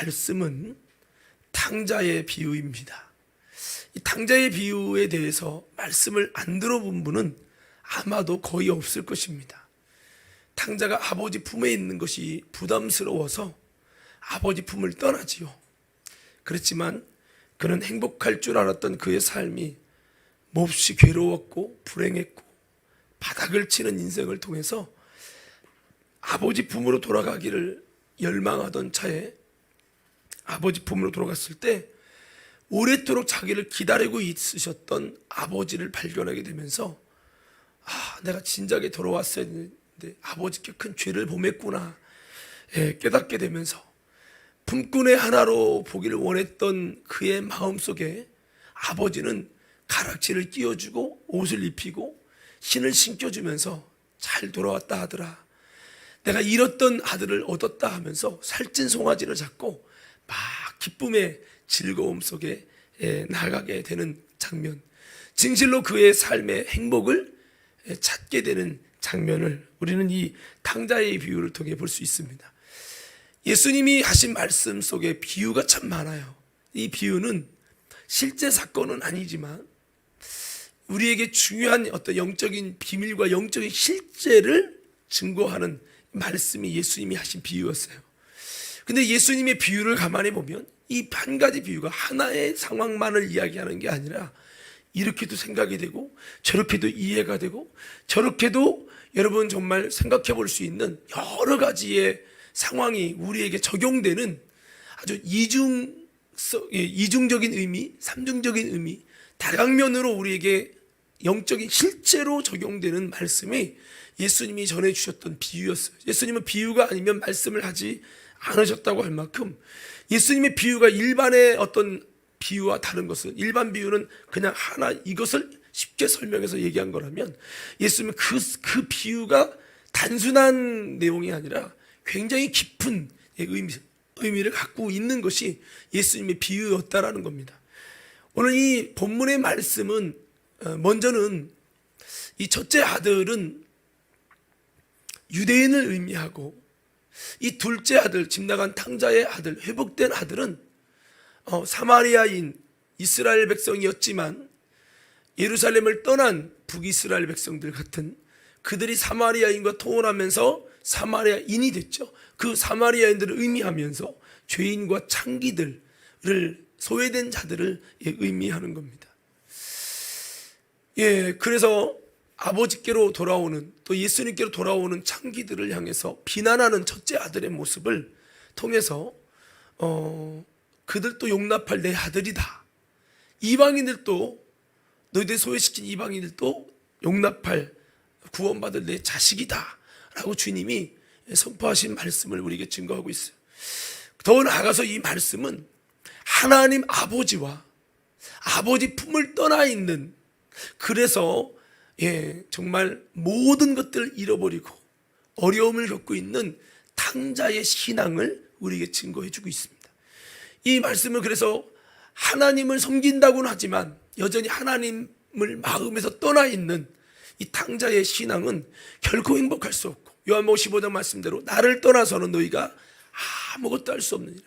말씀은 탕자의 비유입니다. 이 탕자의 비유에 대해서 말씀을 안 들어본 분은 아마도 거의 없을 것입니다. 탕자가 아버지 품에 있는 것이 부담스러워서 아버지 품을 떠나지요. 그렇지만 그는 행복할 줄 알았던 그의 삶이 몹시 괴로웠고 불행했고 바닥을 치는 인생을 통해서 아버지 품으로 돌아가기를 열망하던 차에 아버지 품으로 돌아갔을 때 오랫도록 자기를 기다리고 있으셨던 아버지를 발견하게 되면서 내가 진작에 돌아왔어야 했는데 아버지께 큰 죄를 범했구나 깨닫게 되면서 품꾼의 하나로 보기를 원했던 그의 마음속에 아버지는 가락지를 끼워주고 옷을 입히고 신을 신겨주면서 잘 돌아왔다 아들아, 내가 잃었던 아들을 얻었다 하면서 살찐 송아지를 잡고 막 기쁨의 즐거움 속에 나가게 되는 장면, 진실로 그의 삶의 행복을 찾게 되는 장면을 우리는 이 탕자의 비유를 통해 볼 수 있습니다. 예수님이 하신 말씀 속에 비유가 참 많아요. 이 비유는 실제 사건은 아니지만 우리에게 중요한 어떤 영적인 비밀과 영적인 실제를 증거하는 말씀이 예수님이 하신 비유였어요. 근데 예수님의 비유를 가만히 보면 이 한 가지 비유가 하나의 상황만을 이야기하는 게 아니라 이렇게도 생각이 되고 저렇게도 이해가 되고 저렇게도 여러분 정말 생각해 볼 수 있는 여러 가지의 상황이 우리에게 적용되는 아주 이중적인 의미, 삼중적인 의미, 다각면으로 우리에게 영적인 실제로 적용되는 말씀이 예수님이 전해주셨던 비유였어요. 예수님은 비유가 아니면 말씀을 하지 않으셨다고 할 만큼 예수님의 비유가 일반의 어떤 비유와 다른 것은, 일반 비유는 그냥 하나 이것을 쉽게 설명해서 얘기한 거라면 예수님은 그 비유가 단순한 내용이 아니라 굉장히 깊은 의미를 갖고 있는 것이 예수님의 비유였다라는 겁니다. 오늘 이 본문의 말씀은 먼저는 이 첫째 아들은 유대인을 의미하고 이 둘째 아들, 집 나간 탕자의 아들, 회복된 아들은 사마리아인 이스라엘 백성이었지만 예루살렘을 떠난 북이스라엘 백성들 같은 그들이 사마리아인과 통혼하면서 사마리아인이 됐죠. 그 사마리아인들을 의미하면서 죄인과 창기들을, 소외된 자들을 의미하는 겁니다. 그래서 아버지께로 돌아오는, 또 예수님께로 돌아오는 창기들을 향해서 비난하는 첫째 아들의 모습을 통해서 그들도 용납할 내 아들이다, 이방인들도, 너희들 소외시킨 이방인들도 용납할, 구원받을 내 자식이다 라고 주님이 선포하신 말씀을 우리에게 증거하고 있어요. 더 나아가서 이 말씀은 하나님 아버지와 아버지 품을 떠나 있는, 그래서 정말 모든 것들을 잃어버리고 어려움을 겪고 있는 탕자의 신앙을 우리에게 증거해주고 있습니다. 이 말씀은 그래서 하나님을 섬긴다고는 하지만 여전히 하나님을 마음에서 떠나 있는 이 탕자의 신앙은 결코 행복할 수 없고, 요한복음 15장 말씀대로 나를 떠나서는 너희가 아무것도 할 수 없느니라.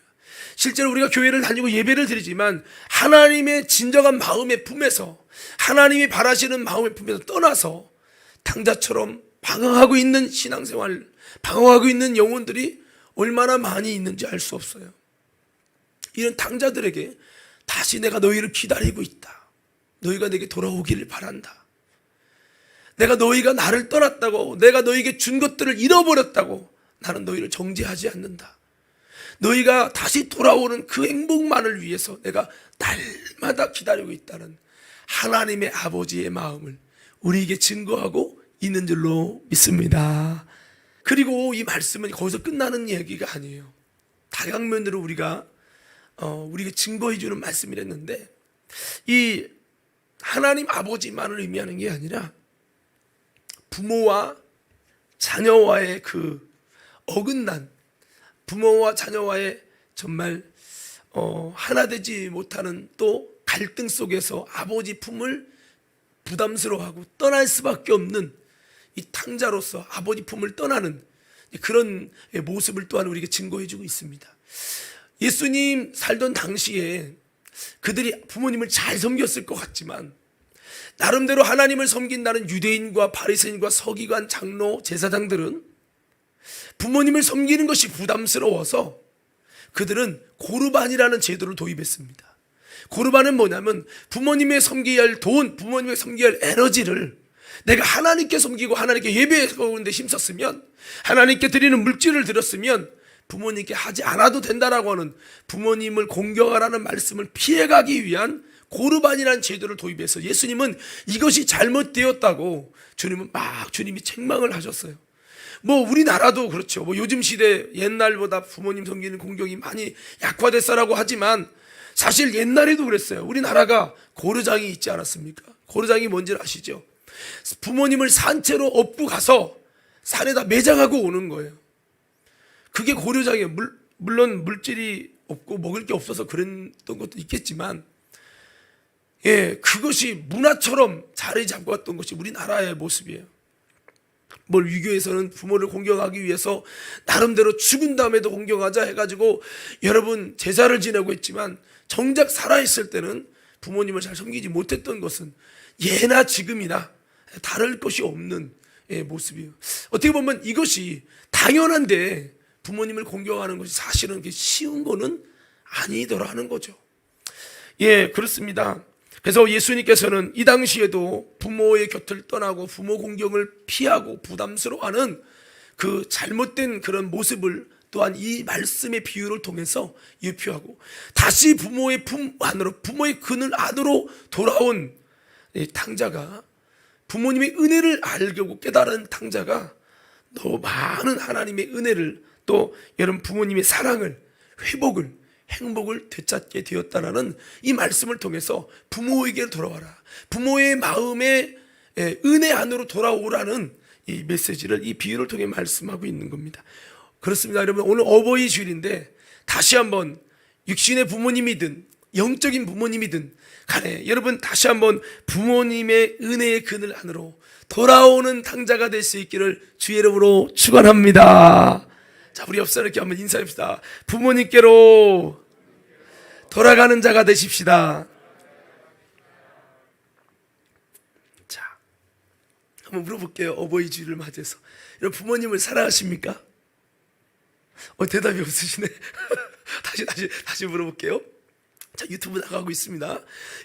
실제로 우리가 교회를 다니고 예배를 드리지만 하나님의 진정한 마음의 품에서, 하나님이 바라시는 마음의 품에서 떠나서 탕자처럼 방황하고 있는 신앙생활, 방황하고 있는 영혼들이 얼마나 많이 있는지 알 수 없어요. 이런 탕자들에게 다시 내가 너희를 기다리고 있다, 너희가 내게 돌아오기를 바란다, 내가 너희가 나를 떠났다고, 내가 너희에게 준 것들을 잃어버렸다고 나는 너희를 정죄하지 않는다, 너희가 다시 돌아오는 그 행복만을 위해서 내가 날마다 기다리고 있다는 하나님의 아버지의 마음을 우리에게 증거하고 있는 줄로 믿습니다. 그리고 이 말씀은 거기서 끝나는 얘기가 아니에요. 다각면으로 우리에게 증거해 주는 말씀이랬는데, 이 하나님 아버지만을 의미하는 게 아니라 부모와 자녀와의 그 어긋난, 부모와 자녀와의 정말 하나 되지 못하는 또 갈등 속에서 아버지 품을 부담스러워하고 떠날 수밖에 없는 이 탕자로서 아버지 품을 떠나는 그런 모습을 또한 우리에게 증거해 주고 있습니다. 예수님 살던 당시에 그들이 부모님을 잘 섬겼을 것 같지만 나름대로 하나님을 섬긴다는 유대인과 바리새인과 서기관, 장로, 제사장들은 부모님을 섬기는 것이 부담스러워서 그들은 고르반이라는 제도를 도입했습니다. 고르반은 뭐냐면 부모님의 섬겨야 할 돈, 부모님의 섬겨야 할 에너지를 내가 하나님께 섬기고 하나님께 예배하는 데 힘썼으면, 하나님께 드리는 물질을 드렸으면 부모님께 하지 않아도 된다라고 하는, 부모님을 공경하라는 말씀을 피해가기 위한 고르반이라는 제도를 도입해서 예수님은 이것이 잘못되었다고 주님이 책망을 하셨어요. 뭐 우리나라도 그렇죠. 뭐 요즘 시대 옛날보다 부모님 섬기는 공경이 많이 약화됐어라고 하지만 사실 옛날에도 그랬어요. 우리나라가 고르장이 있지 않았습니까? 고르장이 뭔지 아시죠? 부모님을 산채로 업고 가서 산에다 매장하고 오는 거예요. 그게 고려장이에요. 물론 물질이 없고 먹을 게 없어서 그랬던 것도 있겠지만, 그것이 문화처럼 자리 잡고 왔던 것이 우리나라의 모습이에요. 유교에서는 부모를 공경하기 위해서 나름대로 죽은 다음에도 공경하자 해가지고 여러분 제사를 지내고 했지만, 정작 살아있을 때는 부모님을 잘 섬기지 못했던 것은 예나 지금이나 다를 것이 없는 모습이에요. 어떻게 보면 이것이 당연한데 부모님을 공경하는 것이 사실은 쉬운 거는 아니더라는 거죠. 그렇습니다. 그래서 예수님께서는 이 당시에도 부모의 곁을 떠나고 부모 공경을 피하고 부담스러워하는 그 잘못된 그런 모습을 또한 이 말씀의 비유를 통해서 유표하고, 다시 부모의 품 안으로, 부모의 그늘 안으로 돌아온 탕자가, 부모님의 은혜를 알고 깨달은 탕자가 너무 많은 하나님의 은혜를, 또 여러분 부모님의 사랑을, 회복을, 행복을 되찾게 되었다라는 이 말씀을 통해서 부모에게 돌아와라, 부모의 마음에 은혜 안으로 돌아오라는 이 메시지를 이 비유를 통해 말씀하고 있는 겁니다. 그렇습니다. 여러분, 오늘 어버이 주일인데 다시 한번 육신의 부모님이든 영적인 부모님이든 간에 여러분 다시 한번 부모님의 은혜의 그늘 안으로 돌아오는 탕자가 될 수 있기를 주의 이름으로 축원합니다. 자, 우리 옆 사람께 한번 인사합시다. 부모님께로 돌아가는 자가 되십시다. 자, 한번 물어볼게요. 어버이 주일을 맞이해서 여러분 부모님을 사랑하십니까? 대답이 없으시네. 다시 물어볼게요. 자, 유튜브 나가고 있습니다.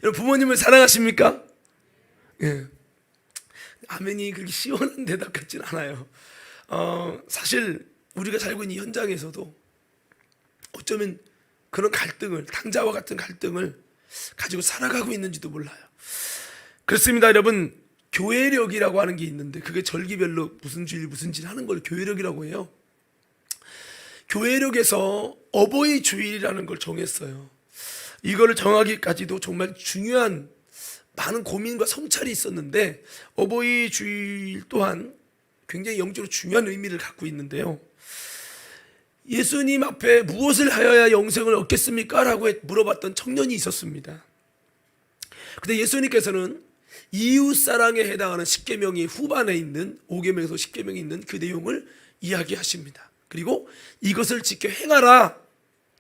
여러분 부모님을 사랑하십니까? 아멘이 그렇게 시원한 대답 같진 않아요. 사실 우리가 살고 있는 이 현장에서도 어쩌면 그런 갈등을, 탕자와 같은 갈등을 가지고 살아가고 있는지도 몰라요. 그렇습니다. 여러분, 교회력이라고 하는 게 있는데 그게 절기별로 무슨 주일 하는 걸 교회력이라고 해요. 교회력에서 어버이 주일이라는 걸 정했어요. 이거를 정하기까지도 정말 중요한 많은 고민과 성찰이 있었는데, 어버이 주일 또한 굉장히 영적으로 중요한 의미를 갖고 있는데요. 예수님 앞에 무엇을 하여야 영생을 얻겠습니까? 라고 물어봤던 청년이 있었습니다. 근데 예수님께서는 이웃사랑에 해당하는 10계명이 후반에 있는 5계명에서 10계명이 있는 그 내용을 이야기하십니다. 그리고 이것을 지켜 행하라,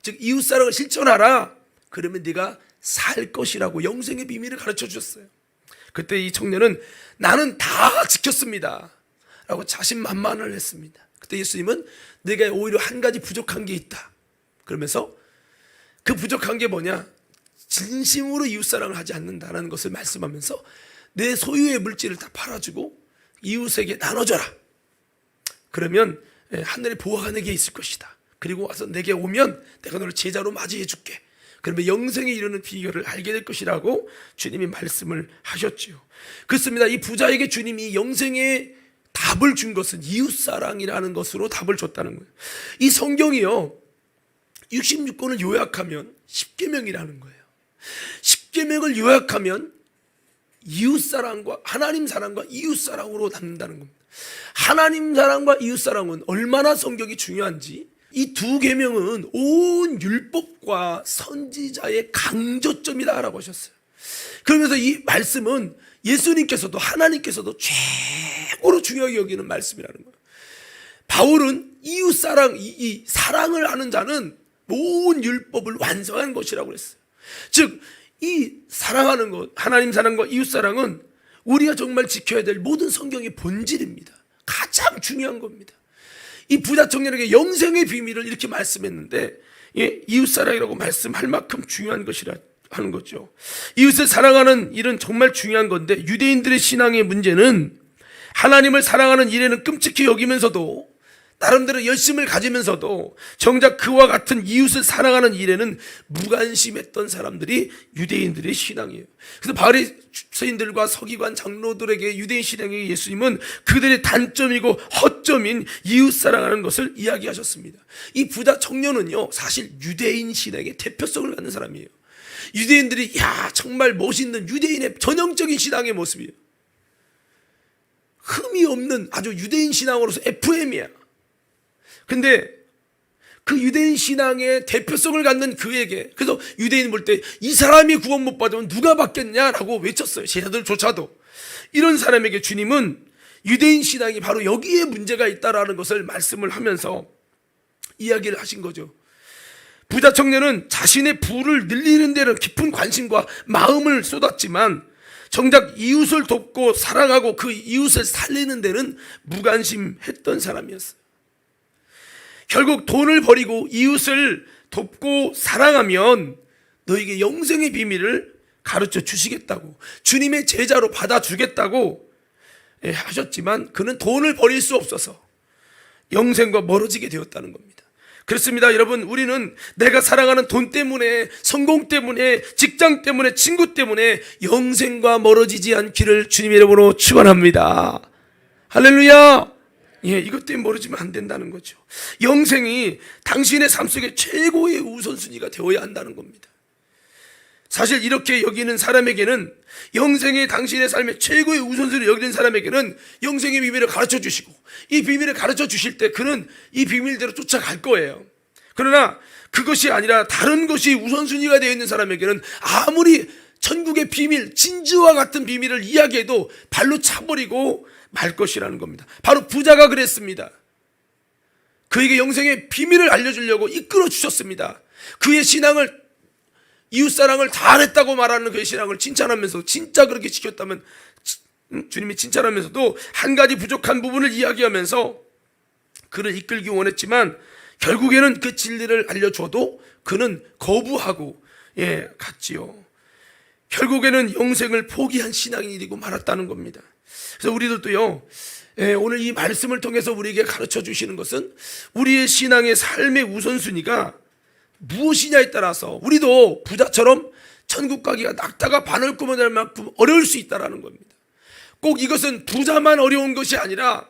즉 이웃사랑을 실천하라, 그러면 네가 살 것이라고 영생의 비밀을 가르쳐 주셨어요. 그때 이 청년은 나는 다 지켰습니다 라고 자신만만을 했습니다. 그때 예수님은 내가 오히려 한 가지 부족한 게 있다, 그러면서 그 부족한 게 뭐냐, 진심으로 이웃사랑을 하지 않는다는 것을 말씀하면서 내 소유의 물질을 다 팔아주고 이웃에게 나눠줘라. 그러면 하늘의 보화가 내게 있을 것이다. 그리고 와서 내게 오면 내가 너를 제자로 맞이해 줄게. 그러면 영생에 이르는 비결을 알게 될 것이라고 주님이 말씀을 하셨지요. 그렇습니다. 이 부자에게 주님이 영생의 답을 준 것은 이웃사랑이라는 것으로 답을 줬다는 거예요. 이 성경이요, 66권을 요약하면 10계명이라는 거예요. 10계명을 요약하면 이웃사랑과 하나님 사랑과 이웃사랑으로 남는다는 겁니다. 하나님 사랑과 이웃사랑은 얼마나 성격이 중요한지, 이 두 계명은 온 율법과 선지자의 강조점이다라고 하셨어요. 그러면서 이 말씀은 예수님께서도 하나님께서도 최고로 중요하게 여기는 말씀이라는 거예요. 바울은 이웃사랑, 이 사랑을 하는 자는 모든 율법을 완성한 것이라고 했어요. 즉 이 사랑하는 것, 하나님 사랑과 이웃 사랑은 우리가 정말 지켜야 될 모든 성경의 본질입니다. 가장 중요한 겁니다. 이 부자 청년에게 영생의 비밀을 이렇게 말씀했는데, 이웃 사랑이라고 말씀할 만큼 중요한 것이라 하는 거죠. 이웃을 사랑하는 일은 정말 중요한 건데, 유대인들의 신앙의 문제는 하나님을 사랑하는 일에는 끔찍히 여기면서도 나름대로 열심을 가지면서도 정작 그와 같은 이웃을 사랑하는 일에는 무관심했던 사람들이 유대인들의 신앙이에요. 그래서 바리새인들과 서기관 장로들에게 유대인 신앙의 예수님은 그들의 단점이고 허점인 이웃 사랑하는 것을 이야기하셨습니다. 이 부자 청년은요, 사실 유대인 신앙의 대표성을 갖는 사람이에요. 유대인들이 정말 멋있는 유대인의 전형적인 신앙의 모습이에요. 흠이 없는 아주 유대인 신앙으로서 FM이야. 근데 그 유대인 신앙의 대표성을 갖는 그에게, 그래서 유대인 볼 때 이 사람이 구원 못 받으면 누가 받겠냐라고 외쳤어요. 제자들조차도. 이런 사람에게 주님은 유대인 신앙이 바로 여기에 문제가 있다라는 것을 말씀을 하면서 이야기를 하신 거죠. 부자 청년은 자신의 부를 늘리는 데는 깊은 관심과 마음을 쏟았지만 정작 이웃을 돕고 사랑하고 그 이웃을 살리는 데는 무관심했던 사람이었어요. 결국 돈을 버리고 이웃을 돕고 사랑하면 너에게 영생의 비밀을 가르쳐 주시겠다고, 주님의 제자로 받아주겠다고 하셨지만 그는 돈을 버릴 수 없어서 영생과 멀어지게 되었다는 겁니다. 그렇습니다. 여러분, 우리는 내가 사랑하는 돈 때문에, 성공 때문에, 직장 때문에, 친구 때문에 영생과 멀어지지 않기를 주님의 이름으로 축원합니다. 할렐루야. 이것 때문에 멀어지면 안 된다는 거죠. 영생이 당신의 삶 속에 최고의 우선순위가 되어야 한다는 겁니다. 사실 이렇게 여기는 사람에게는, 영생이 당신의 삶의 최고의 우선순위를 여기는 사람에게는 영생의 비밀을 가르쳐 주시고, 이 비밀을 가르쳐 주실 때 그는 이 비밀대로 쫓아갈 거예요. 그러나 그것이 아니라 다른 것이 우선순위가 되어 있는 사람에게는 아무리 천국의 비밀, 진주와 같은 비밀을 이야기해도 발로 차버리고 말 것이라는 겁니다. 바로 부자가 그랬습니다. 그에게 영생의 비밀을 알려주려고 이끌어 주셨습니다. 그의 신앙을, 이웃사랑을 다 했다고 말하는 그의 신앙을 칭찬하면서, 진짜 그렇게 지켰다면 주님이 칭찬하면서도 한 가지 부족한 부분을 이야기하면서 그를 이끌기 원했지만 결국에는 그 진리를 알려줘도 그는 거부하고 갔지요. 결국에는 영생을 포기한 신앙인이 되고 말았다는 겁니다. 그래서 우리들도요, 오늘 이 말씀을 통해서 우리에게 가르쳐 주시는 것은 우리의 신앙의 삶의 우선순위가 무엇이냐에 따라서 우리도 부자처럼 천국 가기가 낙타가 바늘 꼬매낼 만큼 어려울 수 있다는 겁니다. 꼭 이것은 부자만 어려운 것이 아니라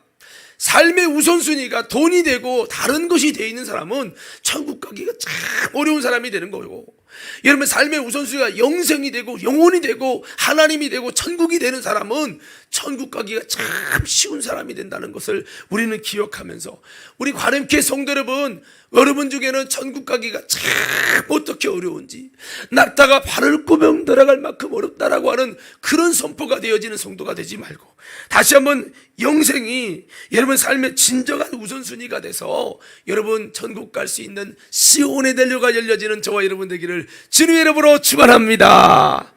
삶의 우선순위가 돈이 되고 다른 것이 되어 있는 사람은 천국 가기가 참 어려운 사람이 되는 거고, 여러분 삶의 우선순위가 영생이 되고 영혼이 되고 하나님이 되고 천국이 되는 사람은 천국 가기가 참 쉬운 사람이 된다는 것을 우리는 기억하면서, 우리 관음교회 성도 여러분 중에는 천국 가기가 참 어떻게 어려운지, 낙타가 발을 꼬명 들어갈 만큼 어렵다라고 하는 그런 선포가 되어지는 성도가 되지 말고, 다시 한번 영생이 여러분 삶의 진정한 우선순위가 돼서 여러분 천국 갈 수 있는 시온의 대로가 열려지는 저와 여러분 되기를 주님의 이름으로 축원합니다.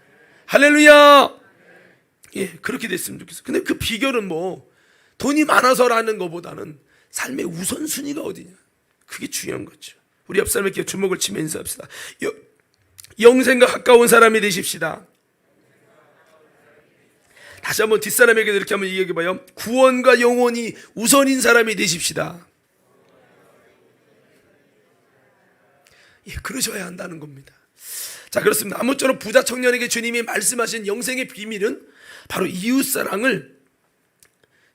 할렐루야. 그렇게 됐으면 좋겠어요. 근데 그 비결은 돈이 많아서라는 것보다는 삶의 우선순위가 어디냐, 그게 중요한 거죠. 우리 옆 사람에게 주먹을 치며 인사합시다. 영생과 가까운 사람이 되십시다. 다시 한번 뒷사람에게도 이렇게 한번 얘기해봐요. 구원과 영혼이 우선인 사람이 되십시다. 그러셔야 한다는 겁니다. 자, 그렇습니다. 아무쪼록 부자 청년에게 주님이 말씀하신 영생의 비밀은 바로 이웃사랑을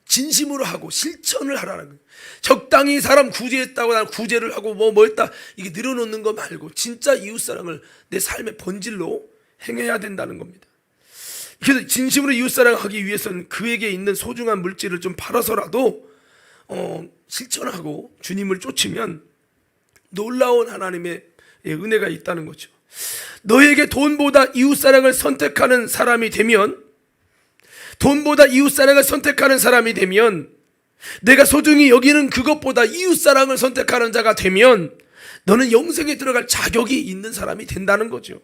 진심으로 하고 실천을 하라는 거예요. 적당히 사람 구제했다고 난 구제를 하고 뭐 했다 이게 늘어놓는 거 말고 진짜 이웃사랑을 내 삶의 본질로 행해야 된다는 겁니다. 그래서 진심으로 이웃사랑하기 위해서는 그에게 있는 소중한 물질을 좀 팔아서라도 실천하고 주님을 쫓으면 놀라운 하나님의 은혜가 있다는 거죠. 너에게 돈보다 이웃사랑을 선택하는 사람이 되면, 돈보다 이웃사랑을 선택하는 사람이 되면, 내가 소중히 여기는 그것보다 이웃사랑을 선택하는 자가 되면 너는 영생에 들어갈 자격이 있는 사람이 된다는 거죠.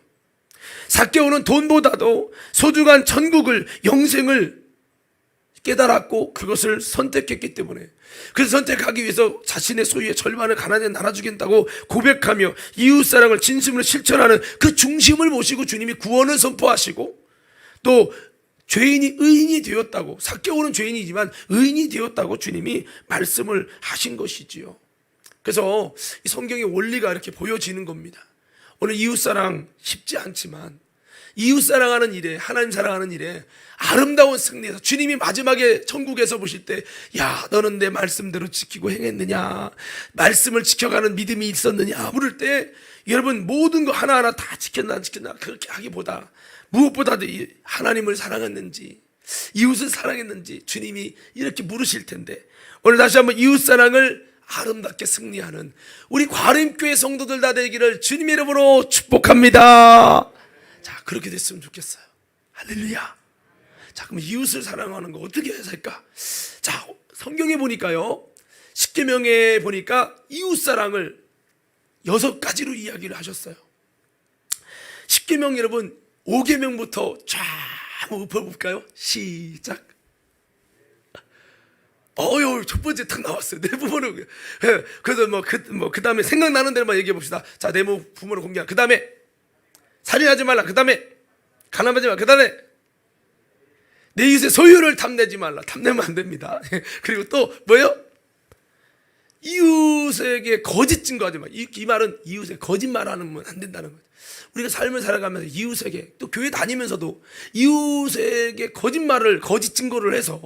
삭개오는 돈보다도 소중한 천국을, 영생을 깨달았고 그것을 선택했기 때문에, 그래서 선택하기 위해서 자신의 소유의 절반을 가난에 나눠주겠다고 고백하며 이웃사랑을 진심으로 실천하는 그 중심을 모시고 주님이 구원을 선포하시고, 또 죄인이 의인이 되었다고, 삭개오는 죄인이지만 의인이 되었다고 주님이 말씀을 하신 것이지요. 그래서 이 성경의 원리가 이렇게 보여지는 겁니다. 오늘 이웃사랑 쉽지 않지만 이웃사랑하는 일에, 하나님 사랑하는 일에 아름다운 승리에서 주님이 마지막에 천국에서 보실 때, 야, 너는 내 말씀대로 지키고 행했느냐, 말씀을 지켜가는 믿음이 있었느냐 물을 때, 여러분 모든 거 하나하나 다 지켰나 안 지켰나 그렇게 하기보다 무엇보다도 하나님을 사랑했는지, 이웃을 사랑했는지 주님이 이렇게 물으실 텐데, 오늘 다시 한번 이웃사랑을 아름답게 승리하는 우리 과림교회 성도들 다 되기를 주님의 이름으로 축복합니다. 자, 그렇게 됐으면 좋겠어요. 할렐루야. 자, 그럼 이웃을 사랑하는 거 어떻게 해야 할까? 자, 성경에 보니까요, 십계명에 보니까 이웃사랑을 6가지로 이야기를 하셨어요. 십계명 여러분 5계명부터 쫙 한번 읊어볼까요? 시작. 첫 번째 딱 나왔어요. 내 부모를. 그래서 그 다음에 생각나는 대로만 얘기해 봅시다. 자, 내 부모를 공개하라. 그 다음에 살인하지 말라. 그 다음에 가늠하지 말라. 그 다음에 내 이웃의 소유를 탐내지 말라. 탐내면 안 됩니다. 그리고 또 뭐예요? 이웃에게 거짓 증거하지 말라. 이 말은 이웃에 거짓말하면 안 된다는 거예요. 우리가 삶을 살아가면서 이웃에게, 또 교회 다니면서도 이웃에게 거짓 증거를 해서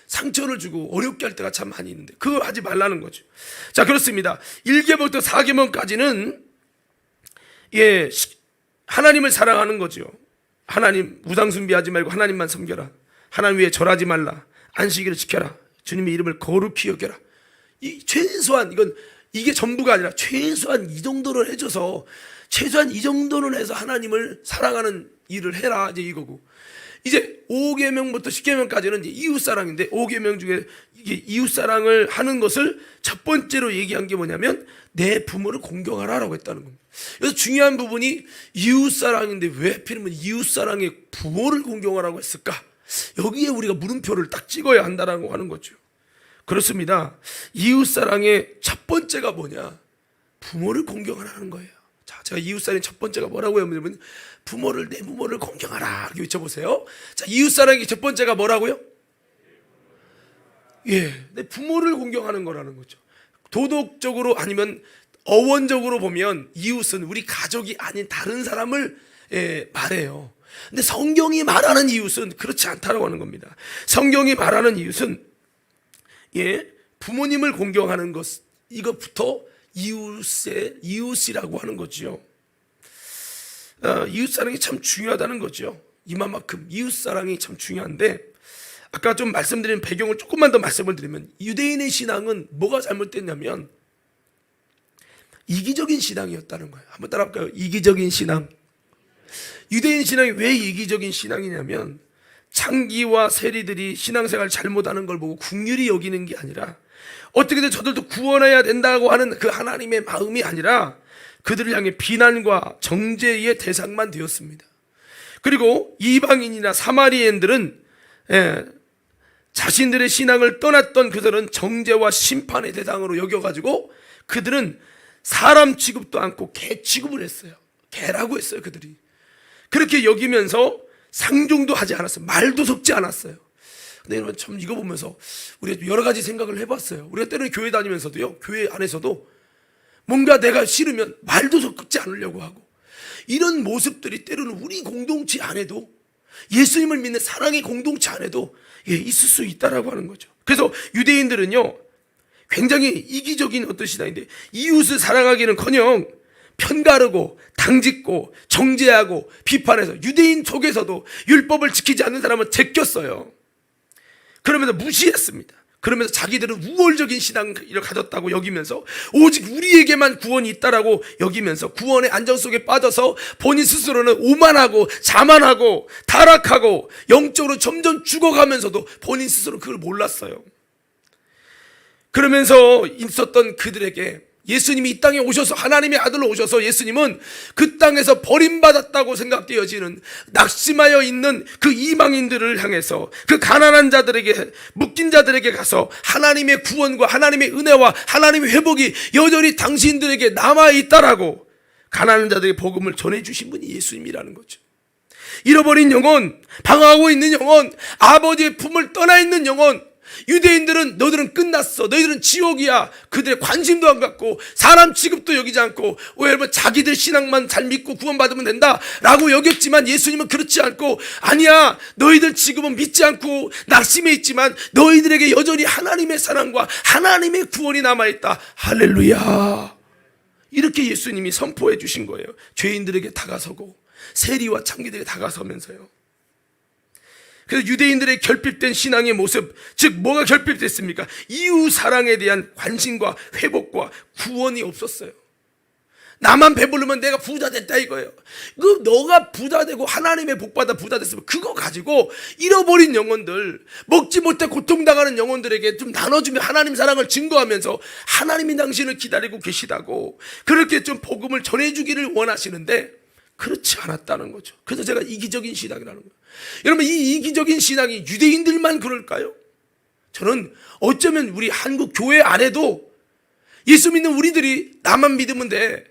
상처를 주고 어렵게 할 때가 참 많이 있는데 그걸 하지 말라는 거죠. 자, 그렇습니다. 1계명부터 4계명까지는 하나님을 사랑하는 거죠. 하나님 우상 숭배하지 말고 하나님만 섬겨라. 하나님 위에 절하지 말라. 안식일을 지켜라. 주님의 이름을 거룩히 여겨라. 이 최소한 이게 전부가 아니라 최소한 이 정도를 해줘서, 최소한 이 정도는 해서 하나님을 사랑하는 일을 해라, 이제 이거고. 이제 5계명부터 10계명까지는 이제 이웃사랑인데, 5계명 중에 이게 이웃사랑을 하는 것을 첫 번째로 얘기한 게 뭐냐면 내 부모를 공경하라라고 했다는 겁니다. 그래서 중요한 부분이 이웃사랑인데 왜 하필이면 이웃사랑의 부모를 공경하라고 했을까? 여기에 우리가 물음표를 딱 찍어야 한다라고 하는 거죠. 그렇습니다. 이웃사랑의 첫 번째가 뭐냐? 부모를 공경하라는 거예요. 자, 제가 이웃사랑의 첫 번째가 뭐라고 하면 내 부모를 공경하라 이렇게 외쳐보세요. 자, 이웃사랑의 첫 번째가 뭐라고요? 내 부모를 공경하는 거라는 거죠. 도덕적으로 아니면 어원적으로 보면 이웃은 우리 가족이 아닌 다른 사람을 말해요. 근데 성경이 말하는 이웃은 그렇지 않다고 하는 겁니다. 성경이 말하는 이웃은 부모님을 공경하는 것, 이것부터 이웃이라고 하는 거죠. 이웃사랑이 참 중요하다는 거죠. 이만큼 이웃사랑이 참 중요한데, 아까 좀 말씀드린 배경을 조금만 더 말씀을 드리면, 유대인의 신앙은 뭐가 잘못됐냐면 이기적인 신앙이었다는 거예요. 한번 따라할까요? 이기적인 신앙. 유대인 신앙이 왜 이기적인 신앙이냐면, 창기와 세리들이 신앙생활 잘못하는 걸 보고 긍휼히 여기는 게 아니라, 어떻게든 저들도 구원해야 된다고 하는 그 하나님의 마음이 아니라 그들을 향해 비난과 정죄의 대상만 되었습니다. 그리고 이방인이나 사마리아인들은 자신들의 신앙을 떠났던 그들은 정죄와 심판의 대상으로 여겨가지고 그들은 사람 취급도 않고 개 취급을 했어요. 개라고 했어요. 그들이 그렇게 여기면서 상종도 하지 않았어요. 말도 섞지 않았어요. 근데 여러분 참 이거 보면서 우리가 여러 가지 생각을 해봤어요. 우리가 때로는 교회 다니면서도요, 교회 안에서도 뭔가 내가 싫으면 말도 섞지 않으려고 하고, 이런 모습들이 때로는 우리 공동체 안에도, 예수님을 믿는 사랑의 공동체 안에도 있을 수 있다라고 하는 거죠. 그래서 유대인들은요 굉장히 이기적인 어떤 신앙인데, 이웃을 사랑하기는커녕 편가르고 당짓고 정죄하고 비판해서, 유대인 속에서도 율법을 지키지 않는 사람은 제꼈어요. 그러면서 무시했습니다. 그러면서 자기들은 우월적인 신앙을 가졌다고 여기면서, 오직 우리에게만 구원이 있다라고 여기면서 구원의 안정 속에 빠져서 본인 스스로는 오만하고 자만하고 타락하고 영적으로 점점 죽어가면서도 본인 스스로 그걸 몰랐어요. 그러면서 있었던 그들에게 예수님이 이 땅에 오셔서 하나님의 아들로 오셔서 예수님은 그 땅에서 버림받았다고 생각되어지는 낙심하여 있는 그 이방인들을 향해서 그 가난한 자들에게 묶인 자들에게 가서 하나님의 구원과 하나님의 은혜와 하나님의 회복이 여전히 당신들에게 남아있다라고 가난한 자들에게 복음을 전해주신 분이 예수님이라는 거죠. 잃어버린 영혼, 방황하고 있는 영혼, 아버지의 품을 떠나 있는 영혼, 유대인들은 너희들은 끝났어, 너희들은 지옥이야, 그들의 관심도 안 갖고 사람 취급도 여기지 않고 여러분 자기들 신앙만 잘 믿고 구원받으면 된다 라고 여겼지만 예수님은 그렇지 않고 아니야, 너희들 지금은 믿지 않고 낙심해 있지만 너희들에게 여전히 하나님의 사랑과 하나님의 구원이 남아있다. 할렐루야. 이렇게 예수님이 선포해 주신 거예요. 죄인들에게 다가서고 세리와 창기들에게 다가서면서요. 그래서 유대인들의 결핍된 신앙의 모습, 즉 뭐가 결핍됐습니까? 이웃 사랑에 대한 관심과 회복과 구원이 없었어요. 나만 배부르면 내가 부자 됐다 이거예요. 그 너가 부자 되고 하나님의 복받아 부자 됐으면 그거 가지고 잃어버린 영혼들, 먹지 못해 고통당하는 영혼들에게 좀 나눠주며 하나님 사랑을 증거하면서 하나님이 당신을 기다리고 계시다고 그렇게 좀 복음을 전해주기를 원하시는데 그렇지 않았다는 거죠. 그래서 제가 이기적인 신앙이라는 거예요. 여러분, 이 이기적인 신앙이 유대인들만 그럴까요? 저는 어쩌면 우리 한국 교회 안에도 예수 믿는 우리들이 나만 믿으면 돼,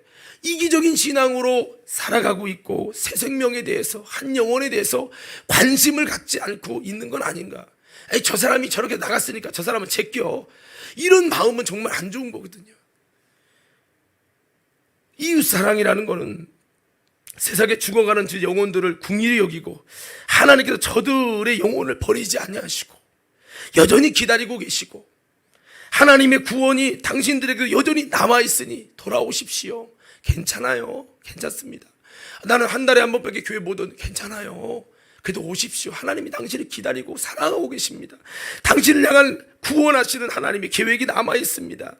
이기적인 신앙으로 살아가고 있고 새 생명에 대해서, 한 영혼에 대해서 관심을 갖지 않고 있는 건 아닌가. 에이, 저 사람이 저렇게 나갔으니까 저 사람은 제껴, 이런 마음은 정말 안 좋은 거거든요. 이웃사랑이라는 거는 세상에 죽어가는 저 영혼들을 궁일히 여기고 하나님께서 저들의 영혼을 버리지 아니하시고 여전히 기다리고 계시고 하나님의 구원이 당신들에게 여전히 남아있으니 돌아오십시오. 괜찮아요. 괜찮습니다. 나는 한 달에 한 번밖에 교회 못 오는, 괜찮아요. 그래도 오십시오. 하나님이 당신을 기다리고 사랑하고 계십니다. 당신을 향한 구원하시는 하나님의 계획이 남아있습니다.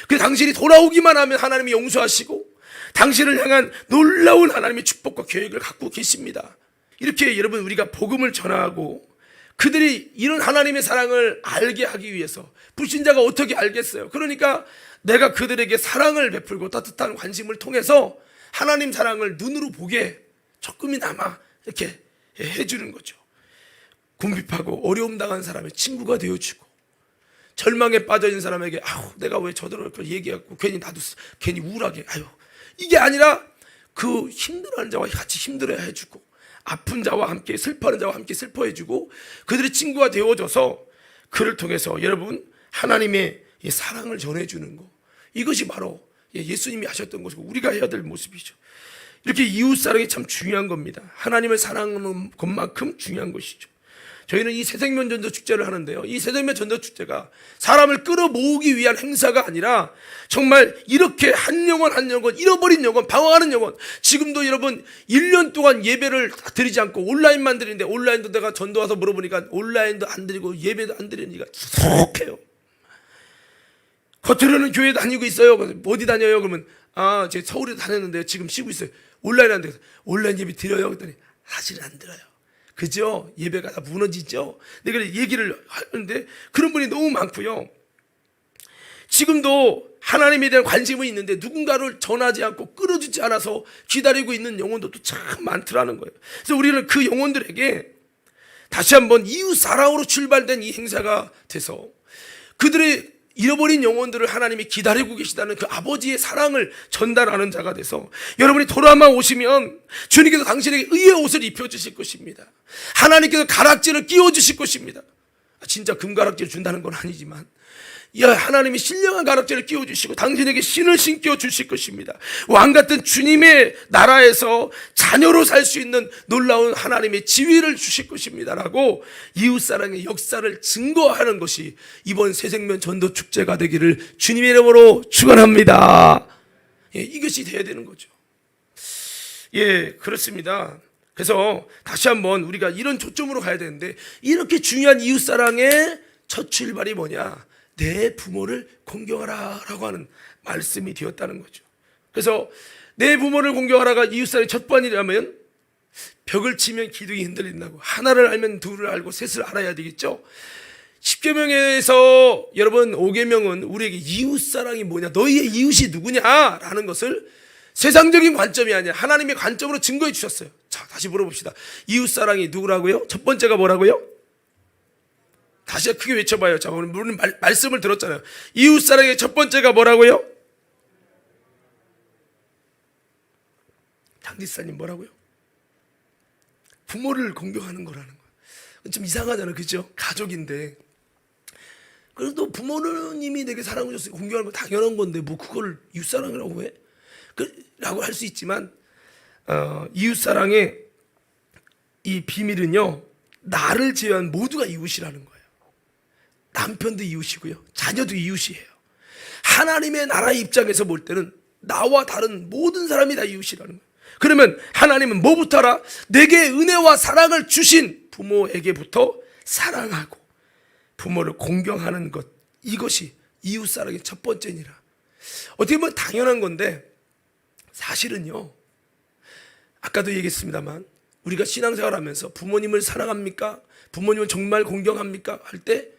그 당신이 돌아오기만 하면 하나님이 용서하시고 당신을 향한 놀라운 하나님의 축복과 계획을 갖고 계십니다. 이렇게 여러분, 우리가 복음을 전하고 그들이 이런 하나님의 사랑을 알게 하기 위해서, 불신자가 어떻게 알겠어요? 그러니까 내가 그들에게 사랑을 베풀고 따뜻한 관심을 통해서 하나님 사랑을 눈으로 보게 조금이나마 이렇게 해주는 거죠. 궁핍하고 어려움 당한 사람의 친구가 되어주고, 절망에 빠져있는 사람에게 아우 내가 왜 저들을 얘기하고 괜히 나도 괜히 우울하게, 아유, 이게 아니라 그 힘들어하는 자와 같이 힘들어야 해주고, 아픈 자와 함께 슬퍼하는 자와 함께 슬퍼해주고, 그들의 친구가 되어줘서 그를 통해서 여러분 하나님의 사랑을 전해주는 거, 이것이 바로 예수님이 하셨던 것이고 우리가 해야 될 모습이죠. 이렇게 이웃사랑이 참 중요한 겁니다. 하나님을 사랑하는 것만큼 중요한 것이죠. 저희는 이 새생명 전도 축제를 하는데요, 이 새생명 전도 축제가 사람을 끌어모으기 위한 행사가 아니라 정말 이렇게 한 영혼 한 영혼, 잃어버린 영혼, 방황하는 영혼, 지금도 여러분 1년 동안 예배를 드리지 않고 온라인만 드리는데, 온라인도 내가 전도 와서 물어보니까 온라인도 안 드리고 예배도 안 드리니까 속해요. 겉으로는 교회 다니고 있어요. 어디 다녀요? 그러면 아, 제가 서울에 다녔는데 지금 쉬고 있어요. 온라인 안 돼서 온라인 예배 드려요? 그랬더니 사실은 안 들어요. 그죠? 예배가 다 무너지죠? 내가 얘기를 하는데 그런 분이 너무 많고요. 지금도 하나님에 대한 관심은 있는데 누군가를 전하지 않고 끌어주지 않아서 기다리고 있는 영혼들도 참 많더라는 거예요. 그래서 우리는 그 영혼들에게 다시 한번 이웃 사랑으로 출발된 이 행사가 돼서 그들의 잃어버린 영혼들을 하나님이 기다리고 계시다는 그 아버지의 사랑을 전달하는 자가 돼서 여러분이 돌아만 오시면 주님께서 당신에게 의의 옷을 입혀주실 것입니다. 하나님께서 가락지를 끼워주실 것입니다. 진짜 금가락지를 준다는 건 아니지만 하나님이 신령한 가락지를 끼워주시고 당신에게 신을 신겨 주실 것입니다. 왕같은 주님의 나라에서 자녀로 살 수 있는 놀라운 하나님의 지위를 주실 것입니다 라고 이웃사랑의 역사를 증거하는 것이 이번 새생명 전도축제가 되기를 주님의 이름으로 축원합니다. 이것이 돼야 되는 거죠. 그렇습니다. 그래서 다시 한번 우리가 이런 초점으로 가야 되는데, 이렇게 중요한 이웃사랑의 첫 출발이 뭐냐? 내 부모를 공경하라 라고 하는 말씀이 되었다는 거죠. 그래서 내 부모를 공경하라가 이웃사랑의 첫 번이라면 벽을 치면 기둥이 흔들린다고, 하나를 알면 둘을 알고 셋을 알아야 되겠죠. 십계명에서 여러분 5계명은 우리에게 이웃사랑이 뭐냐, 너희의 이웃이 누구냐라는 것을 세상적인 관점이 아니라 하나님의 관점으로 증거해 주셨어요. 자, 다시 물어봅시다. 이웃사랑이 누구라고요? 첫 번째가 뭐라고요? 다시 크게 외쳐봐요. 자, 오늘 말씀을 들었잖아요. 이웃사랑의 첫 번째가 뭐라고요? 장지사님 뭐라고요? 부모를 공경하는 거라는 거예요. 좀 이상하잖아요, 그죠? 가족인데. 그래도 부모님이 내게 사랑을 줬으니 공경하는 건 당연한 건데 뭐 그걸 이웃사랑이라고 해? 라고 할 수 있지만 이웃사랑의 이 비밀은요, 나를 제외한 모두가 이웃이라는 거예요. 남편도 이웃이고요, 자녀도 이웃이에요. 하나님의 나라의 입장에서 볼 때는 나와 다른 모든 사람이 다 이웃이라는 거예요. 그러면 하나님은 뭐부터 알아? 내게 은혜와 사랑을 주신 부모에게부터 사랑하고 부모를 공경하는 것, 이것이 이웃사랑의 첫 번째니라. 어떻게 보면 당연한 건데 사실은요, 아까도 얘기했습니다만 우리가 신앙생활 하면서 부모님을 사랑합니까? 부모님을 정말 공경합니까? 할 때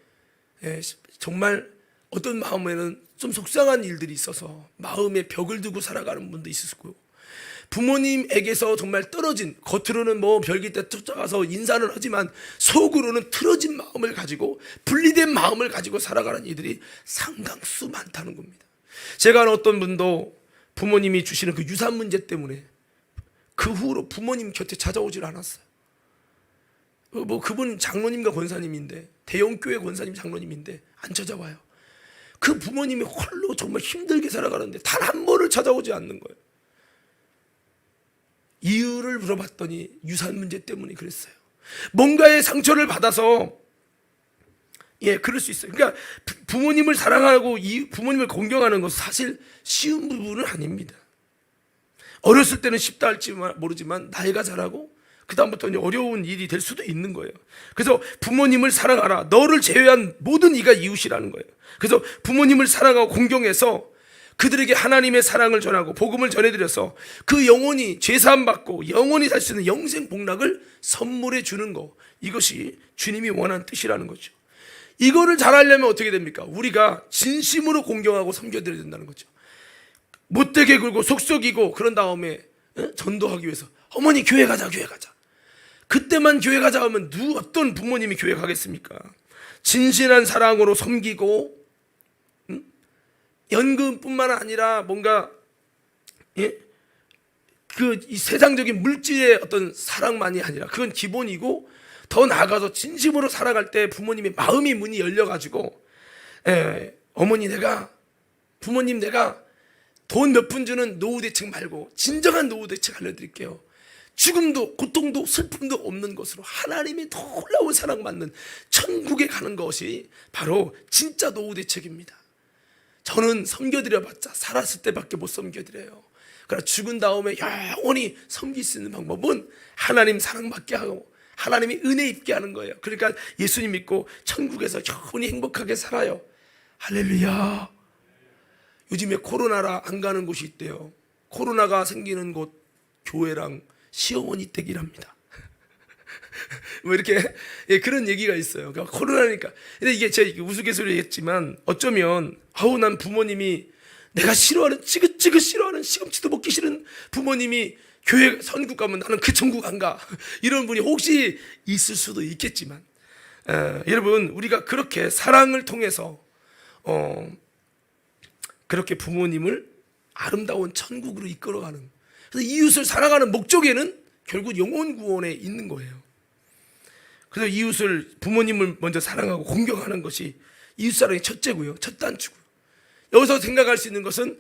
정말 어떤 마음에는 좀 속상한 일들이 있어서 마음에 벽을 두고 살아가는 분도 있을 거고, 부모님에게서 정말 떨어진, 겉으로는 뭐 별길 때 쫓아가서 인사는 하지만 속으로는 틀어진 마음을 가지고 분리된 마음을 가지고 살아가는 이들이 상당수 많다는 겁니다. 제가 아는 어떤 분도 부모님이 주시는 그 유산 문제 때문에 그 후로 부모님 곁에 찾아오질 않았어요. 뭐 그분 장로님과 권사님인데, 대형교회 권사님 장로님인데 안 찾아와요. 그 부모님이 홀로 정말 힘들게 살아가는데 단 한 번을 찾아오지 않는 거예요. 이유를 물어봤더니 유산 문제 때문에 그랬어요. 뭔가의 상처를 받아서 그럴 수 있어요. 그러니까 부모님을 사랑하고 부모님을 공경하는 것은 사실 쉬운 부분은 아닙니다. 어렸을 때는 쉽다 할지 모르지만 나이가 자라고 그 다음부터는 어려운 일이 될 수도 있는 거예요. 그래서 부모님을 사랑하라. 너를 제외한 모든 이가 이웃이라는 거예요. 그래서 부모님을 사랑하고 공경해서 그들에게 하나님의 사랑을 전하고 복음을 전해드려서 그 영혼이 죄사함 받고 영원히 살 수 있는 영생 복락을 선물해 주는 거, 이것이 주님이 원하는 뜻이라는 거죠. 이거를 잘하려면 어떻게 됩니까? 우리가 진심으로 공경하고 섬겨드려야 된다는 거죠. 못되게 굴고 속썩이고 그런 다음에 전도하기 위해서 어머니 교회 가자, 교회 가자. 그때만 교회 가자 하면 어떤 부모님이 교회 가겠습니까? 진실한 사랑으로 섬기고, 연금뿐만 아니라 뭔가 이 세상적인 물질의 어떤 사랑만이 아니라 그건 기본이고, 더 나아가서 진심으로 살아갈 때 부모님의 마음이 문이 열려가지고 어머니 부모님 내가 돈 몇 푼 주는 노후 대책 말고 진정한 노후 대책 알려드릴게요. 죽음도 고통도 슬픔도 없는 것으로 하나님이 놀라운 사랑받는 천국에 가는 것이 바로 진짜 노후 대책입니다. 저는 섬겨드려봤자 살았을 때밖에 못 섬겨드려요. 그러나 죽은 다음에 영원히 섬길 수 있는 방법은 하나님 사랑받게 하고 하나님이 은혜 입게 하는 거예요. 그러니까 예수님 믿고 천국에서 영원히 행복하게 살아요. 할렐루야. 요즘에 코로나라 안 가는 곳이 있대요. 코로나가 생기는 곳 교회랑 시어머니 댁이랍니다. 뭐 이렇게 그런 얘기가 있어요. 그러니까 코로나니까. 근데 이게 제가 우스갯소리 했지만 어쩌면 난 부모님이 내가 싫어하는 지긋지긋 싫어하는 시금치도 먹기 싫은 부모님이 교회 선국 가면 나는 그 천국 안 가. 이런 분이 혹시 있을 수도 있겠지만 여러분, 우리가 그렇게 사랑을 통해서 그렇게 부모님을 아름다운 천국으로 이끌어가는, 그래서 이웃을 사랑하는 목적에는 결국 영혼 구원에 있는 거예요. 그래서 이웃을, 부모님을 먼저 사랑하고 공경하는 것이 이웃사랑의 첫째고요, 첫 단추고요. 여기서 생각할 수 있는 것은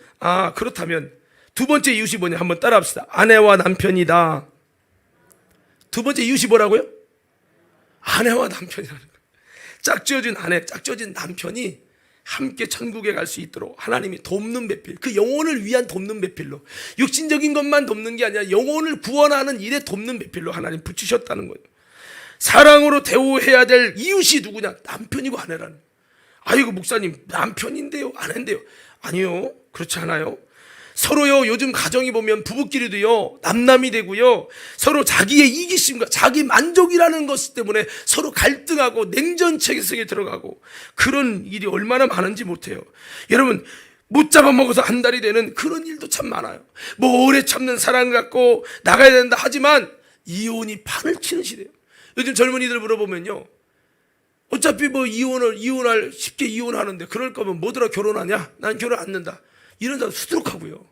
그렇다면 두 번째 이웃이 뭐냐, 한번 따라합시다. 아내와 남편이다. 두 번째 이웃이 뭐라고요? 아내와 남편이라는 거예요. 짝지어진 아내, 짝지어진 남편이 함께 천국에 갈 수 있도록 하나님이 돕는 배필, 그 영혼을 위한 돕는 배필로, 육신적인 것만 돕는 게 아니라 영혼을 구원하는 일에 돕는 배필로 하나님 붙이셨다는 거예요. 사랑으로 대우해야 될 이웃이 누구냐? 남편이고 아내라는. 아이고 목사님, 남편인데요, 아내인데요. 아니요, 그렇지 않아요. 서로요, 요즘 가정이 보면 부부끼리도요, 남남이 되고요, 서로 자기의 이기심과 자기 만족이라는 것 때문에 서로 갈등하고 냉전체계 속에 들어가고, 그런 일이 얼마나 많은지 못해요. 여러분, 못 잡아먹어서 한 달이 되는 그런 일도 참 많아요. 뭐 오래 참는 사랑을 갖고 나가야 된다 하지만 이혼이 판을 치는 시대예요. 요즘 젊은이들 물어보면요, 어차피 뭐 이혼할 쉽게 이혼하는데 그럴 거면 뭐더라 결혼하냐? 난 결혼 안 한다. 이런 사람 수두룩하고요.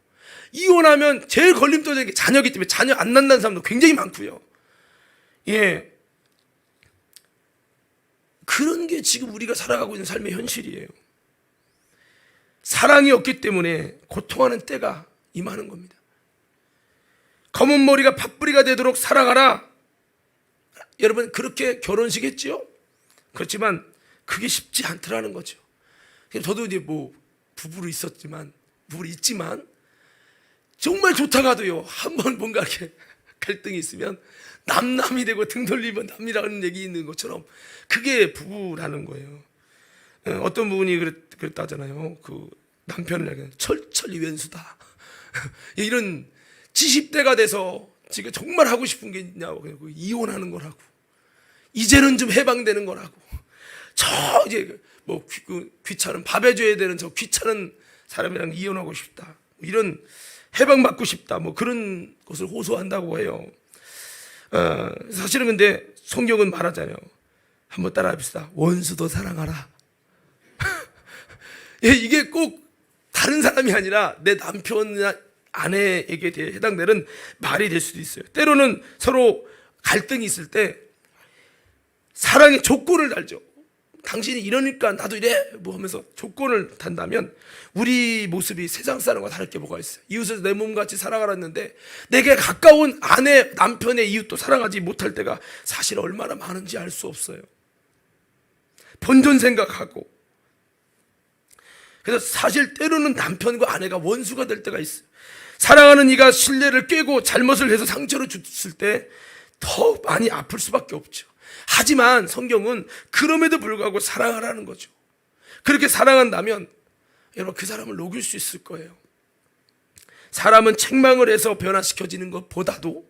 이혼하면 제일 걸림돌 되는 게 자녀이기 때문에 자녀 안 낳는다는 사람도 굉장히 많고요. 예, 그런 게 지금 우리가 살아가고 있는 삶의 현실이에요. 사랑이 없기 때문에 고통하는 때가 임하는 겁니다. 검은 머리가 팥뿌리가 되도록 사랑하라. 여러분, 그렇게 결혼식 했지요? 그렇지만 그게 쉽지 않더라는 거죠. 저도 이제 뭐 부부로 있지만 정말 좋다가도요, 한번 뭔가 이렇게 갈등이 있으면 남남이 되고 등 돌리면 남이라는 얘기 있는 것처럼 그게 부부라는 거예요. 어떤 분이 그랬다잖아요. 그 남편을 철철이 왼수다. 이런 70대가 돼서 지금 정말 하고 싶은 게 있냐고, 이혼하는 거라고, 이제는 좀 해방되는 거라고, 저 이제 뭐 귀찮은 밥 해줘야 되는 저 귀찮은 사람이랑 이혼하고 싶다, 이런 해방받고 싶다, 뭐 그런 것을 호소한다고 해요. 사실은 근데 성경은 말하잖아요. 한번 따라합시다. 원수도 사랑하라. 예, 이게 꼭 다른 사람이 아니라 내 남편이나 아내에게 해당되는 말이 될 수도 있어요. 때로는 서로 갈등이 있을 때 사랑의 조건을 달죠. 당신이 이러니까 나도 이래 뭐 하면서 조건을 단다면 우리 모습이 세상 사람과 다를 게 뭐가 있어요. 이웃을 내 몸같이 사랑하라는데 내게 가까운 아내, 남편의 이웃도 사랑하지 못할 때가 사실 얼마나 많은지 알 수 없어요. 본전 생각하고. 그래서 사실 때로는 남편과 아내가 원수가 될 때가 있어요. 사랑하는 이가 신뢰를 깨고 잘못을 해서 상처를 줬을 때 더 많이 아플 수밖에 없죠. 하지만 성경은 그럼에도 불구하고 사랑하라는 거죠. 그렇게 사랑한다면 여러분, 그 사람을 녹일 수 있을 거예요. 사람은 책망을 해서 변화시켜지는 것보다도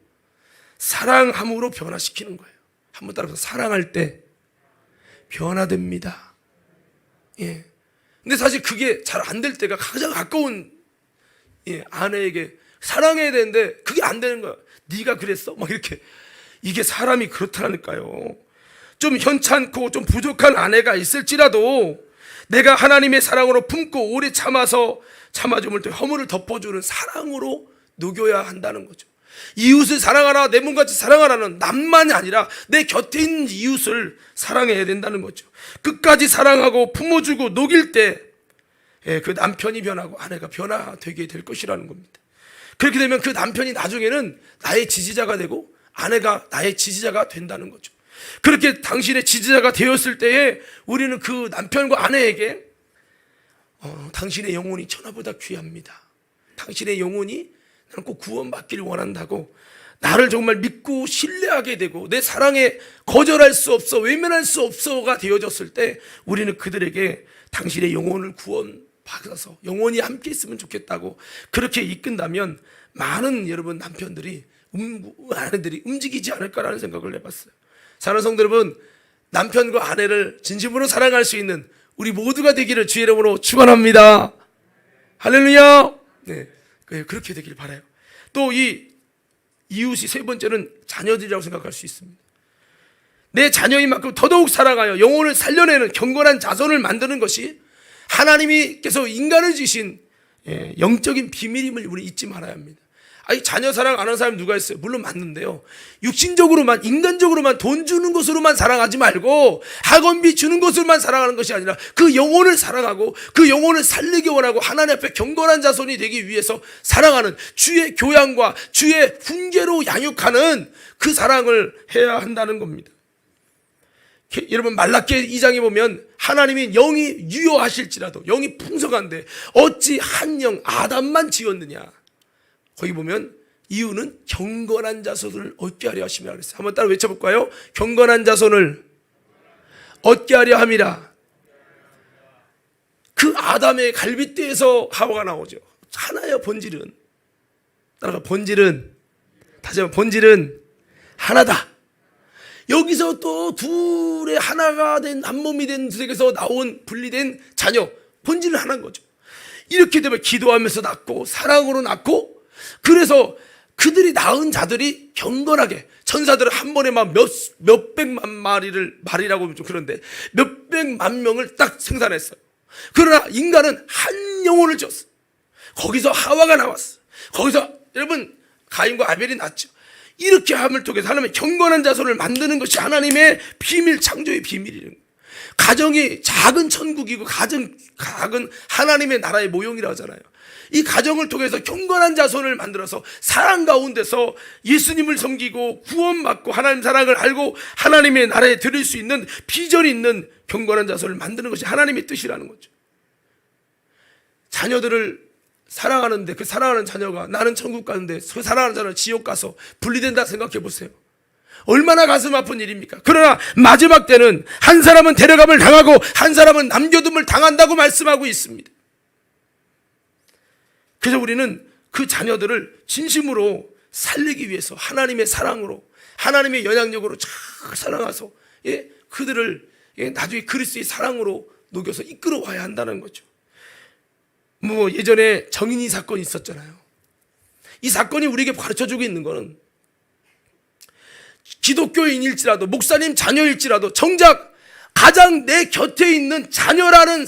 사랑함으로 변화시키는 거예요. 한번 따라서 사랑할 때 변화됩니다. 예. 근데 사실 그게 잘 안 될 때가 가장 가까운 아내에게 사랑해야 되는데 그게 안 되는 거야. 네가 그랬어? 막 이렇게. 이게 사람이 그렇다니까요. 좀 현찮고 좀 부족한 아내가 있을지라도 내가 하나님의 사랑으로 품고 오래 참아줌을 또 허물을 덮어주는 사랑으로 녹여야 한다는 거죠. 이웃을 사랑하라, 내 몸같이 사랑하라는 남만이 아니라 내 곁에 있는 이웃을 사랑해야 된다는 거죠. 끝까지 사랑하고 품어주고 녹일 때 그 남편이 변하고 아내가 변화되게 될 것이라는 겁니다. 그렇게 되면 그 남편이 나중에는 나의 지지자가 되고 아내가 나의 지지자가 된다는 거죠. 그렇게 당신의 지지자가 되었을 때에 우리는 그 남편과 아내에게 당신의 영혼이 천하보다 귀합니다. 당신의 영혼이 나는 꼭 구원받기를 원한다고 나를 정말 믿고 신뢰하게 되고 내 사랑에 거절할 수 없어, 외면할 수 없어가 되어졌을 때 우리는 그들에게 당신의 영혼을 구원받아서 영원히 함께 있으면 좋겠다고 그렇게 이끈다면 많은 여러분 남편들이 아내들이 움직이지 않을까라는 생각을 해봤어요. 사랑하는 성도 여러분, 남편과 아내를 진심으로 사랑할 수 있는 우리 모두가 되기를 주의 이름으로 축원합니다. 할렐루야. 네, 그렇게 되길 바라요. 또 이 이웃이 세 번째는 자녀들이라고 생각할 수 있습니다. 내 자녀인 만큼 더더욱 사랑하여 영혼을 살려내는 경건한 자손을 만드는 것이 하나님께서 인간을 지신 영적인 비밀임을 우리 잊지 말아야 합니다. 아니, 자녀 사랑 안 하는 사람이 누가 있어요? 물론 맞는데요, 육신적으로만 인간적으로만 돈 주는 것으로만 사랑하지 말고 학원비 주는 것으로만 사랑하는 것이 아니라 그 영혼을 사랑하고 그 영혼을 살리기 원하고 하나님 앞에 경건한 자손이 되기 위해서 사랑하는 주의 교양과 주의 훈계로 양육하는 그 사랑을 해야 한다는 겁니다. 여러분, 말라기 2장에 보면 하나님이 영이 유효하실지라도 영이 풍성한데 어찌 한 영 아담만 지었느냐. 거기 보면 이유는 경건한 자손을 얻게 하려 하심이라 그랬어요. 한번 따라 외쳐볼까요? 경건한 자손을 얻게 하려 함이라. 그 아담의 갈빗대에서 하와가 나오죠. 하나예요. 본질은. 따라가, 본질은, 다시 한번, 본질은 하나다. 여기서 또 둘의 하나가 된, 한 몸이 된 세계에서 나온 분리된 자녀, 본질은 하나인 거죠. 이렇게 되면 기도하면서 낳고 사랑으로 낳고, 그래서 그들이 낳은 자들이 경건하게, 천사들은 한 번에 막 몇백만 말이라고 좀 그런데 몇백만 명을 딱 생산했어요. 그러나 인간은 한 영혼을 줬어. 거기서 하와가 나왔어. 거기서 여러분 가인과 아벨이 낳았죠. 이렇게 함을 통해서 하나님의 경건한 자손을 만드는 것이 하나님의 비밀, 창조의 비밀이에요. 가정이 작은 천국이고 작은 하나님의 나라의 모형이라고 하잖아요. 이 가정을 통해서 경건한 자손을 만들어서 사랑 가운데서 예수님을 섬기고 구원받고 하나님 사랑을 알고 하나님의 나라에 들을 수 있는 비전이 있는 경건한 자손을 만드는 것이 하나님의 뜻이라는 거죠. 자녀들을 사랑하는데 그 사랑하는 자녀가 나는 천국 가는데 그 사랑하는 자녀는 지옥 가서 분리된다 생각해 보세요. 얼마나 가슴 아픈 일입니까? 그러나 마지막 때는 한 사람은 데려감을 당하고 한 사람은 남겨둠을 당한다고 말씀하고 있습니다. 그래서 우리는 그 자녀들을 진심으로 살리기 위해서 하나님의 사랑으로, 하나님의 영향력으로 잘 사랑해서 그들을 나중에 그리스도의 사랑으로 녹여서 이끌어와야 한다는 거죠. 예전에 정인이 사건이 있었잖아요. 이 사건이 우리에게 가르쳐주고 있는 것은 기독교인일지라도 목사님 자녀일지라도 정작 가장 내 곁에 있는 자녀라는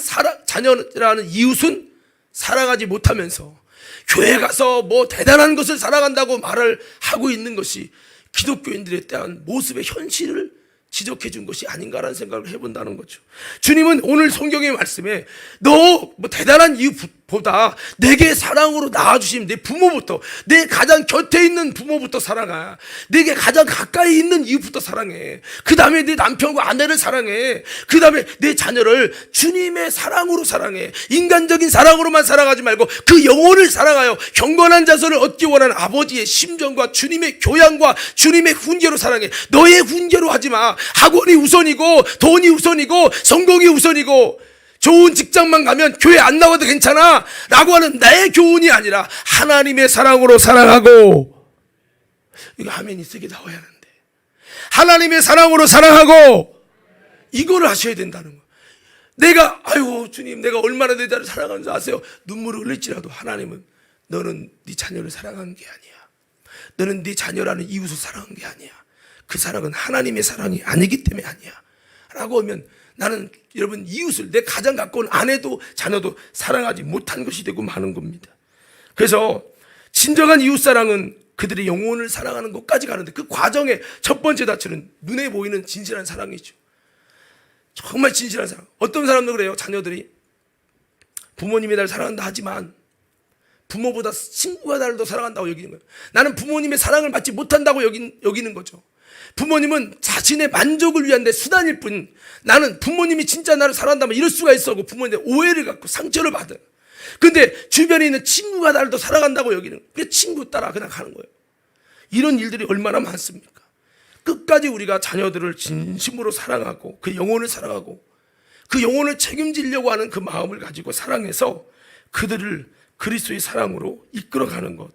이웃은 사랑하지 못하면서 교회 가서 대단한 것을 사랑한다고 말을 하고 있는 것이 기독교인들에 대한 모습의 현실을 지적해 준 것이 아닌가라는 생각을 해본다는 거죠. 주님은 오늘 성경의 말씀에 너 대단한 이웃보다 내게 사랑으로 낳아주신 내 부모부터, 내 가장 곁에 있는 부모부터 사랑해. 내게 가장 가까이 있는 이웃부터 사랑해. 그 다음에 내 남편과 아내를 사랑해. 그 다음에 내 자녀를 주님의 사랑으로 사랑해. 인간적인 사랑으로만 사랑하지 말고 그 영혼을 사랑하여 경건한 자손을 얻기 원하는 아버지의 심정과 주님의 교양과 주님의 훈계로 사랑해. 너의 훈계로 하지 마. 학원이 우선이고 돈이 우선이고 성공이 우선이고 좋은 직장만 가면 교회 안 나와도 괜찮아 라고 하는 나의 교훈이 아니라 하나님의 사랑으로 사랑하고, 이거 아멘이 세게 나와야 하는데 하나님의 사랑으로 사랑하고 이거를 하셔야 된다는 거예요. 내가 아이고 주님 내가 얼마나 내 자를 사랑하는지 아세요? 눈물을 흘릴지라도 하나님은 너는 네 자녀를 사랑한 게 아니야. 너는 네 자녀라는 이웃을 사랑한 게 아니야. 그 사랑은 하나님의 사랑이 아니기 때문에 아니야 라고 하면 나는 여러분 이웃을, 내 가장 가까운 아내도 자녀도 사랑하지 못한 것이 되고 마는 겁니다. 그래서 진정한 이웃사랑은 그들의 영혼을 사랑하는 것까지 가는데 그 과정의 첫 번째 단추는 눈에 보이는 진실한 사랑이죠. 정말 진실한 사랑. 어떤 사람도 그래요. 자녀들이 부모님이 날 사랑한다 하지만 부모보다 친구가 나를 더 사랑한다고 여기는 거예요. 나는 부모님의 사랑을 받지 못한다고 여기는 거죠. 부모님은 자신의 만족을 위한 내 수단일 뿐, 나는 부모님이 진짜 나를 사랑한다면 이럴 수가 있어 하고 부모님의 오해를 갖고 상처를 받아요. 근데 주변에 있는 친구가 나를 더 사랑한다고 여기는 거예요. 그래서 친구 따라 그냥 가는 거예요. 이런 일들이 얼마나 많습니까? 끝까지 우리가 자녀들을 진심으로 사랑하고 그 영혼을 사랑하고 그 영혼을 책임지려고 하는 그 마음을 가지고 사랑해서 그들을 그리스도의 사랑으로 이끌어가는 것,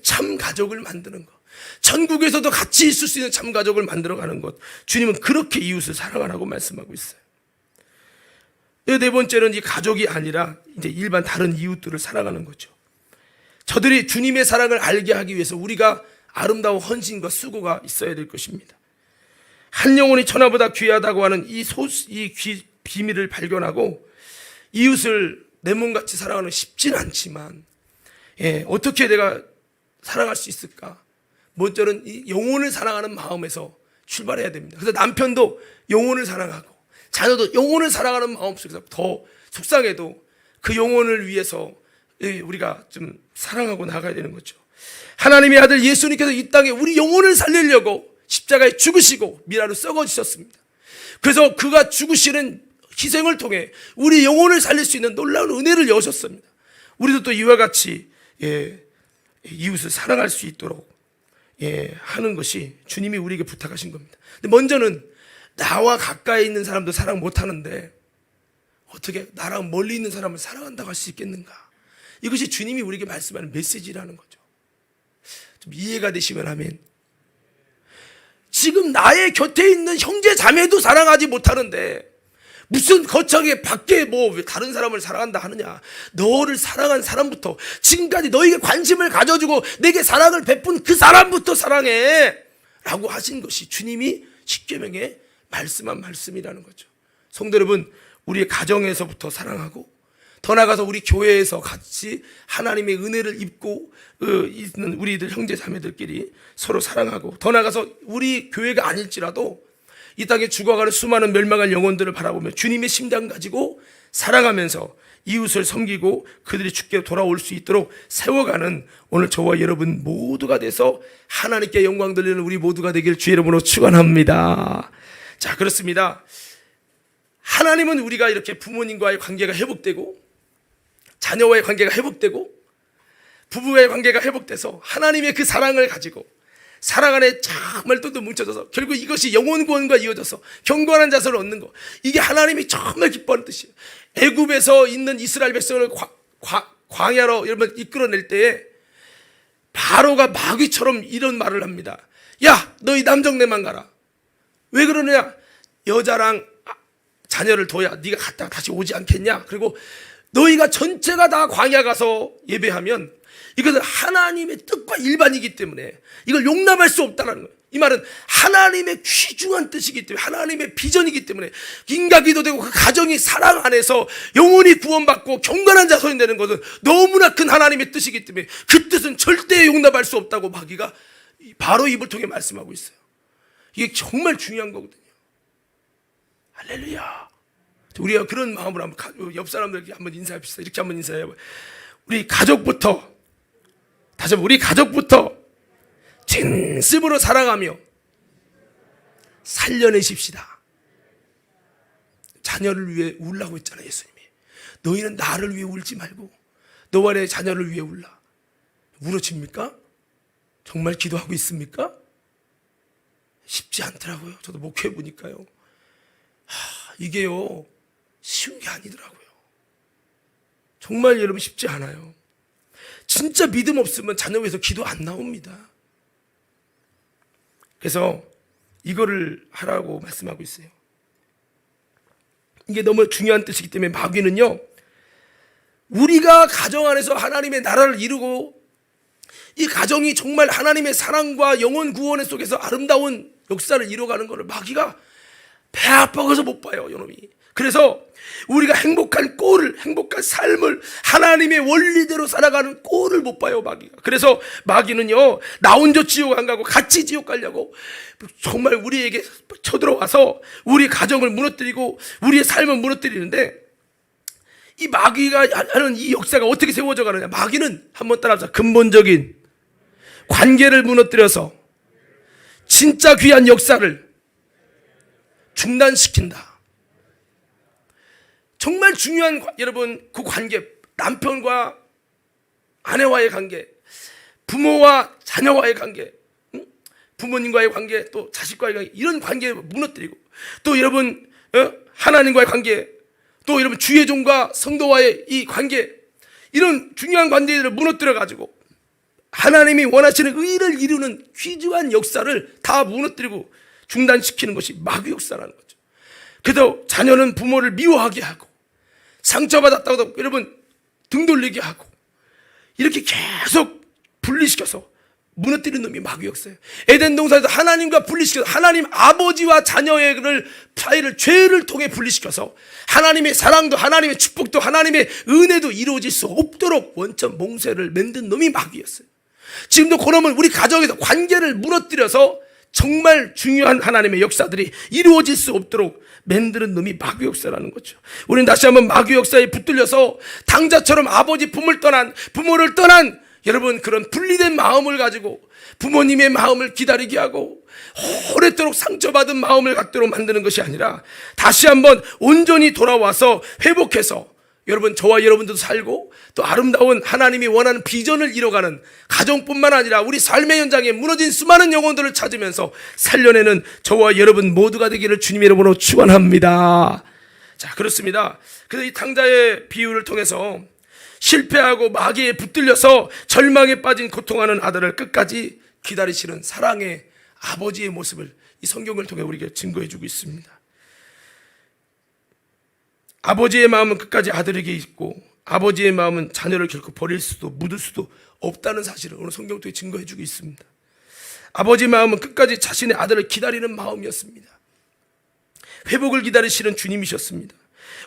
참 가족을 만드는 것, 천국에서도 같이 있을 수 있는 참 가족을 만들어가는 것, 주님은 그렇게 이웃을 사랑하라고 말씀하고 있어요. 네 번째는 이 가족이 아니라 이제 일반 다른 이웃들을 사랑하는 거죠. 저들이 주님의 사랑을 알게 하기 위해서 우리가 아름다운 헌신과 수고가 있어야 될 것입니다. 한 영혼이 천하보다 귀하다고 하는 이 비밀을 발견하고 이웃을 내 몸같이 사랑하는 쉽진 않지만 어떻게 내가 사랑할 수 있을까? 먼저는 이 영혼을 사랑하는 마음에서 출발해야 됩니다. 그래서 남편도 영혼을 사랑하고 자녀도 영혼을 사랑하는 마음 속에서 더 속상해도 그 영혼을 위해서 우리가 좀 사랑하고 나가야 되는 거죠. 하나님의 아들 예수님께서 이 땅에 우리 영혼을 살리려고 십자가에 죽으시고 미라로 썩어지셨습니다. 그래서 그가 죽으시는 희생을 통해 우리 영혼을 살릴 수 있는 놀라운 은혜를 여셨습니다. 우리도 또 이와 같이 이웃을 사랑할 수 있도록 하는 것이 주님이 우리에게 부탁하신 겁니다. 근데 먼저는 나와 가까이 있는 사람도 사랑 못하는데 어떻게 나랑 멀리 있는 사람을 사랑한다고 할 수 있겠는가? 이것이 주님이 우리에게 말씀하는 메시지라는 거죠. 좀 이해가 되시면 아멘. 지금 나의 곁에 있는 형제 자매도 사랑하지 못하는데 무슨 거창하게 밖에 뭐 다른 사람을 사랑한다 하느냐. 너를 사랑한 사람부터, 지금까지 너에게 관심을 가져주고 내게 사랑을 베푼 그 사람부터 사랑해 라고 하신 것이 주님이 십계명에 말씀한 말씀이라는 거죠. 성도 여러분, 우리의 가정에서부터 사랑하고, 더 나아가서 우리 교회에서 같이 하나님의 은혜를 입고 있는 우리들 형제 자매들끼리 서로 사랑하고, 더 나아가서 우리 교회가 아닐지라도 이 땅에 죽어가는 수많은 멸망할 영혼들을 바라보며 주님의 심장 가지고 사랑하면서 이웃을 섬기고 그들이 주께로 돌아올 수 있도록 세워가는 오늘 저와 여러분 모두가 돼서 하나님께 영광 돌리는 우리 모두가 되길 주의 이름으로 축원합니다. 자, 그렇습니다. 하나님은 우리가 이렇게 부모님과의 관계가 회복되고, 자녀와의 관계가 회복되고, 부부와의 관계가 회복돼서 하나님의 그 사랑을 가지고 사랑 안에 정말 또 뭉쳐져서 결국 이것이 영혼 구원과 이어져서 경건한 자세를 얻는 것, 이게 하나님이 정말 기뻐하는 뜻이에요. 애굽에서 있는 이스라엘 백성을 광야로 여러분 이끌어낼 때에 바로가 마귀처럼 이런 말을 합니다. 야, 너희 남정네만 가라. 왜 그러느냐? 여자랑 자녀를 둬야 네가 갔다가 다시 오지 않겠냐? 그리고 너희가 전체가 다 광야 가서 예배하면 이것은 하나님의 뜻과 일반이기 때문에 이걸 용납할 수 없다는 거예요. 이 말은 하나님의 귀중한 뜻이기 때문에, 하나님의 비전이기 때문에 인가기도 되고 그 가정이 사랑 안에서 영혼이 구원받고 경건한 자손이 되는 것은 너무나 큰 하나님의 뜻이기 때문에 그 뜻은 절대 용납할 수 없다고 마귀가 바로 입을 통해 말씀하고 있어요. 이게 정말 중요한 거거든요. 할렐루야. 우리가 그런 마음으로 한번 옆 사람들에게 한번 인사합시다. 이렇게 한번 인사해요. 우리 가족부터, 다시 한번 우리 가족부터 진심으로 사랑하며 살려내십시다. 자녀를 위해 울라고 했잖아요, 예수님이. 너희는 나를 위해 울지 말고 너와 내 자녀를 위해 울라. 울어집니까? 정말 기도하고 있습니까? 쉽지 않더라고요. 저도 목회해 보니까요. 이게요, 쉬운 게 아니더라고요. 정말 여러분 쉽지 않아요. 진짜 믿음 없으면 자녀 위해서 기도 안 나옵니다. 그래서 이거를 하라고 말씀하고 있어요. 이게 너무 중요한 뜻이기 때문에 마귀는요, 우리가 가정 안에서 하나님의 나라를 이루고 이 가정이 정말 하나님의 사랑과 영혼 구원의 속에서 아름다운 역사를 이루어가는 것을 마귀가 배 아파서 못 봐요, 이놈이. 그래서 우리가 행복한 꼴을, 행복한 삶을 하나님의 원리대로 살아가는 꼴을 못 봐요, 마귀가. 그래서 마귀는요, 나 혼자 지옥 안 가고 같이 지옥 가려고 정말 우리에게 쳐들어와서 우리 가정을 무너뜨리고 우리의 삶을 무너뜨리는데, 이 마귀가 하는 이 역사가 어떻게 세워져 가느냐. 마귀는 한번 따라서 근본적인 관계를 무너뜨려서 진짜 귀한 역사를 중단시킨다. 정말 중요한 여러분 그 관계, 남편과 아내와의 관계, 부모와 자녀와의 관계, 부모님과의 관계, 또 자식과의 관계, 이런 관계를 무너뜨리고, 또 여러분 하나님과의 관계, 또 여러분 주의 종과 성도와의 이 관계, 이런 중요한 관계들을 무너뜨려 가지고 하나님이 원하시는 의를 이루는 귀중한 역사를 다 무너뜨리고 중단시키는 것이 마귀 역사라는 거죠. 그래서 자녀는 부모를 미워하게 하고 상처받았다고 여러분 등 돌리게 하고 이렇게 계속 분리시켜서 무너뜨리는 놈이 마귀 역사예요. 에덴 동산에서 하나님과 분리시켜서 하나님 아버지와 자녀의 사이를 죄를 통해 분리시켜서 하나님의 사랑도 하나님의 축복도 하나님의 은혜도 이루어질 수 없도록 원천 몽쇄를 만든 놈이 마귀였어요. 지금도 그놈은 우리 가정에서 관계를 무너뜨려서 정말 중요한 하나님의 역사들이 이루어질 수 없도록 만드는 놈이 마귀 역사라는 거죠. 우리는 다시 한번 마귀 역사에 붙들려서 당자처럼 아버지 부모를 떠난 여러분 그런 분리된 마음을 가지고 부모님의 마음을 기다리게 하고 오랫도록 상처받은 마음을 갖도록 만드는 것이 아니라 다시 한번 온전히 돌아와서 회복해서 여러분 저와 여러분들도 살고 또 아름다운 하나님이 원하는 비전을 이뤄가는 가정뿐만 아니라 우리 삶의 현장에 무너진 수많은 영혼들을 찾으면서 살려내는 저와 여러분 모두가 되기를 주님의 이름으로 축원합니다. 자, 그렇습니다. 그래서 이 탕자의 비유를 통해서 실패하고 마귀에 붙들려서 절망에 빠진 고통하는 아들을 끝까지 기다리시는 사랑의 아버지의 모습을 이 성경을 통해 우리에게 증거해 주고 있습니다. 아버지의 마음은 끝까지 아들에게 있고 아버지의 마음은 자녀를 결코 버릴 수도 묻을 수도 없다는 사실을 오늘 성경 통해 증거해 주고 있습니다. 아버지의 마음은 끝까지 자신의 아들을 기다리는 마음이었습니다. 회복을 기다리시는 주님이셨습니다.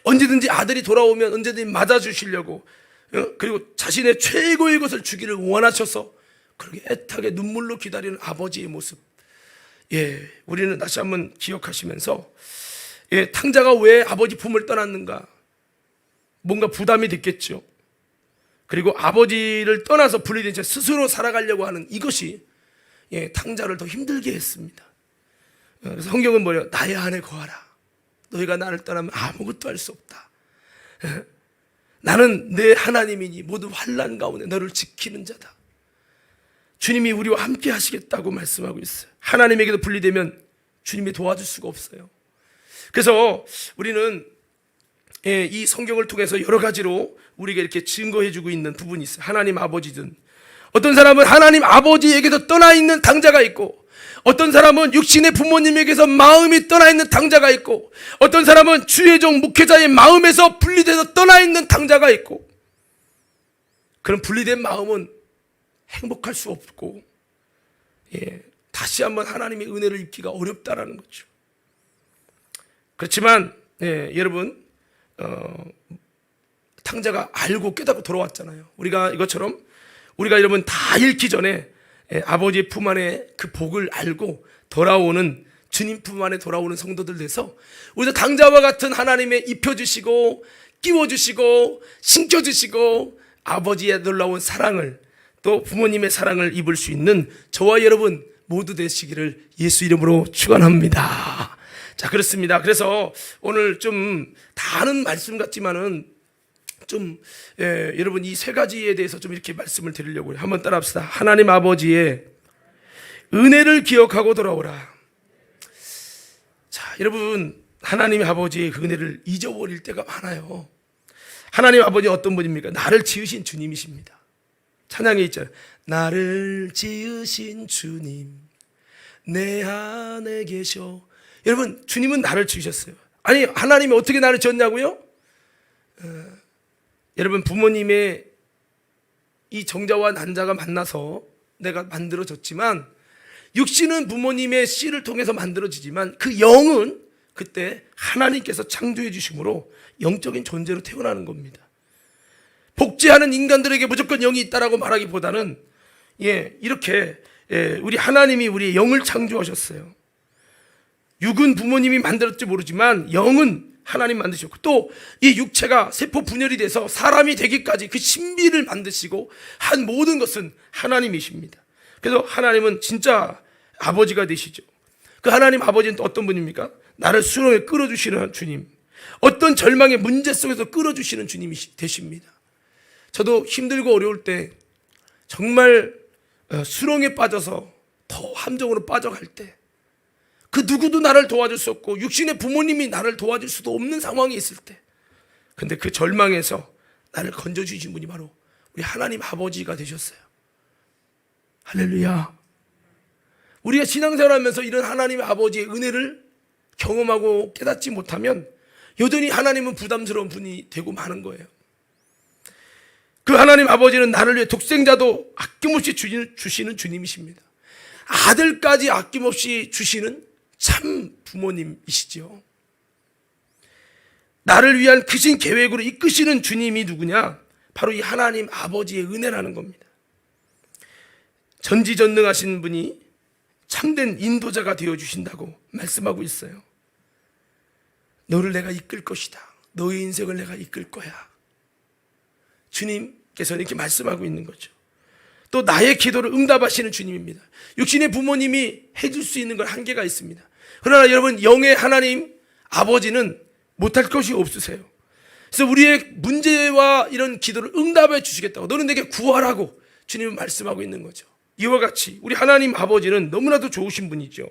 언제든지 아들이 돌아오면 언제든지 맞아주시려고, 그리고 자신의 최고의 것을 주기를 원하셔서 그렇게 애타게 눈물로 기다리는 아버지의 모습, 우리는 다시 한번 기억하시면서, 탕자가 왜 아버지 품을 떠났는가? 뭔가 부담이 됐겠죠. 그리고 아버지를 떠나서 분리된 채 스스로 살아가려고 하는 이것이 탕자를 더 힘들게 했습니다. 그래서 성경은 뭐래요? 나의 안에 거하라. 너희가 나를 떠나면 아무것도 할 수 없다. 나는 내 하나님이니 모든 환난 가운데 너를 지키는 자다. 주님이 우리와 함께 하시겠다고 말씀하고 있어요. 하나님에게도 분리되면 주님이 도와줄 수가 없어요. 그래서 우리는 이 성경을 통해서 여러 가지로 우리에게 이렇게 증거해 주고 있는 부분이 있어요. 하나님 아버지든, 어떤 사람은 하나님 아버지에게서 떠나 있는 탕자가 있고, 어떤 사람은 육신의 부모님에게서 마음이 떠나 있는 탕자가 있고, 어떤 사람은 주의 종 목회자의 마음에서 분리돼서 떠나 있는 탕자가 있고, 그런 분리된 마음은 행복할 수 없고, 다시 한번 하나님의 은혜를 입기가 어렵다라는 거죠. 그렇지만 여러분, 탕자가 알고 깨닫고 돌아왔잖아요. 우리가 이것처럼 우리가 여러분 다 잃기 전에 아버지의 품 안에 그 복을 알고 돌아오는, 주님 품 안에 돌아오는 성도들 돼서 우리도 탕자와 같은 하나님의 입혀주시고 끼워주시고 신겨주시고 아버지의 놀라운 사랑을, 또 부모님의 사랑을 입을 수 있는 저와 여러분 모두 되시기를 예수 이름으로 축원합니다. 자, 그렇습니다. 그래서 오늘 좀 다 아는 말씀 같지만은 좀 여러분 이 세 가지에 대해서 좀 이렇게 말씀을 드리려고 해요. 한번 따라합시다. 하나님 아버지의 은혜를 기억하고 돌아오라. 자, 여러분, 하나님 아버지의 그 은혜를 잊어버릴 때가 많아요. 하나님 아버지 어떤 분입니까? 나를 지으신 주님이십니다. 찬양에 있잖아요. 나를 지으신 주님 내 안에 계셔. 여러분, 주님은 나를 지으셨어요. 아니, 하나님이 어떻게 나를 지었냐고요? 여러분, 부모님의 이 정자와 난자가 만나서 내가 만들어졌지만, 육신은 부모님의 씨를 통해서 만들어지지만 그 영은 그때 하나님께서 창조해 주심으로 영적인 존재로 태어나는 겁니다. 복제하는 인간들에게 무조건 영이 있다라고 말하기보다는 이렇게 우리 하나님이 우리의 영을 창조하셨어요. 육은 부모님이 만들었지 모르지만 영은 하나님 만드셨고, 또 이 육체가 세포 분열이 돼서 사람이 되기까지 그 신비를 만드시고 한 모든 것은 하나님이십니다. 그래서 하나님은 진짜 아버지가 되시죠. 그 하나님 아버지는 또 어떤 분입니까? 나를 수렁에 끌어주시는 주님, 어떤 절망의 문제 속에서 끌어주시는 주님이 되십니다. 저도 힘들고 어려울 때 정말 수렁에 빠져서 더 함정으로 빠져갈 때, 그 누구도 나를 도와줄 수 없고 육신의 부모님이 나를 도와줄 수도 없는 상황이 있을 때, 근데 그 절망에서 나를 건져주신 분이 바로 우리 하나님 아버지가 되셨어요. 할렐루야. 우리가 신앙생활하면서 이런 하나님 아버지의 은혜를 경험하고 깨닫지 못하면 여전히 하나님은 부담스러운 분이 되고 마는 거예요. 그 하나님 아버지는 나를 위해 독생자도 아낌없이 주시는 주님이십니다. 아들까지 아낌없이 주시는 참 부모님이시죠. 나를 위한 크신 계획으로 이끄시는 주님이 누구냐? 바로 이 하나님 아버지의 은혜라는 겁니다. 전지전능하신 분이 참된 인도자가 되어주신다고 말씀하고 있어요. 너를 내가 이끌 것이다. 너의 인생을 내가 이끌 거야. 주님께서 이렇게 말씀하고 있는 거죠. 또 나의 기도를 응답하시는 주님입니다. 육신의 부모님이 해줄 수 있는 건 한계가 있습니다. 그러나 여러분, 영의 하나님 아버지는 못할 것이 없으세요. 그래서 우리의 문제와 이런 기도를 응답해 주시겠다고, 너는 내게 구하라고 주님은 말씀하고 있는 거죠. 이와 같이 우리 하나님 아버지는 너무나도 좋으신 분이죠.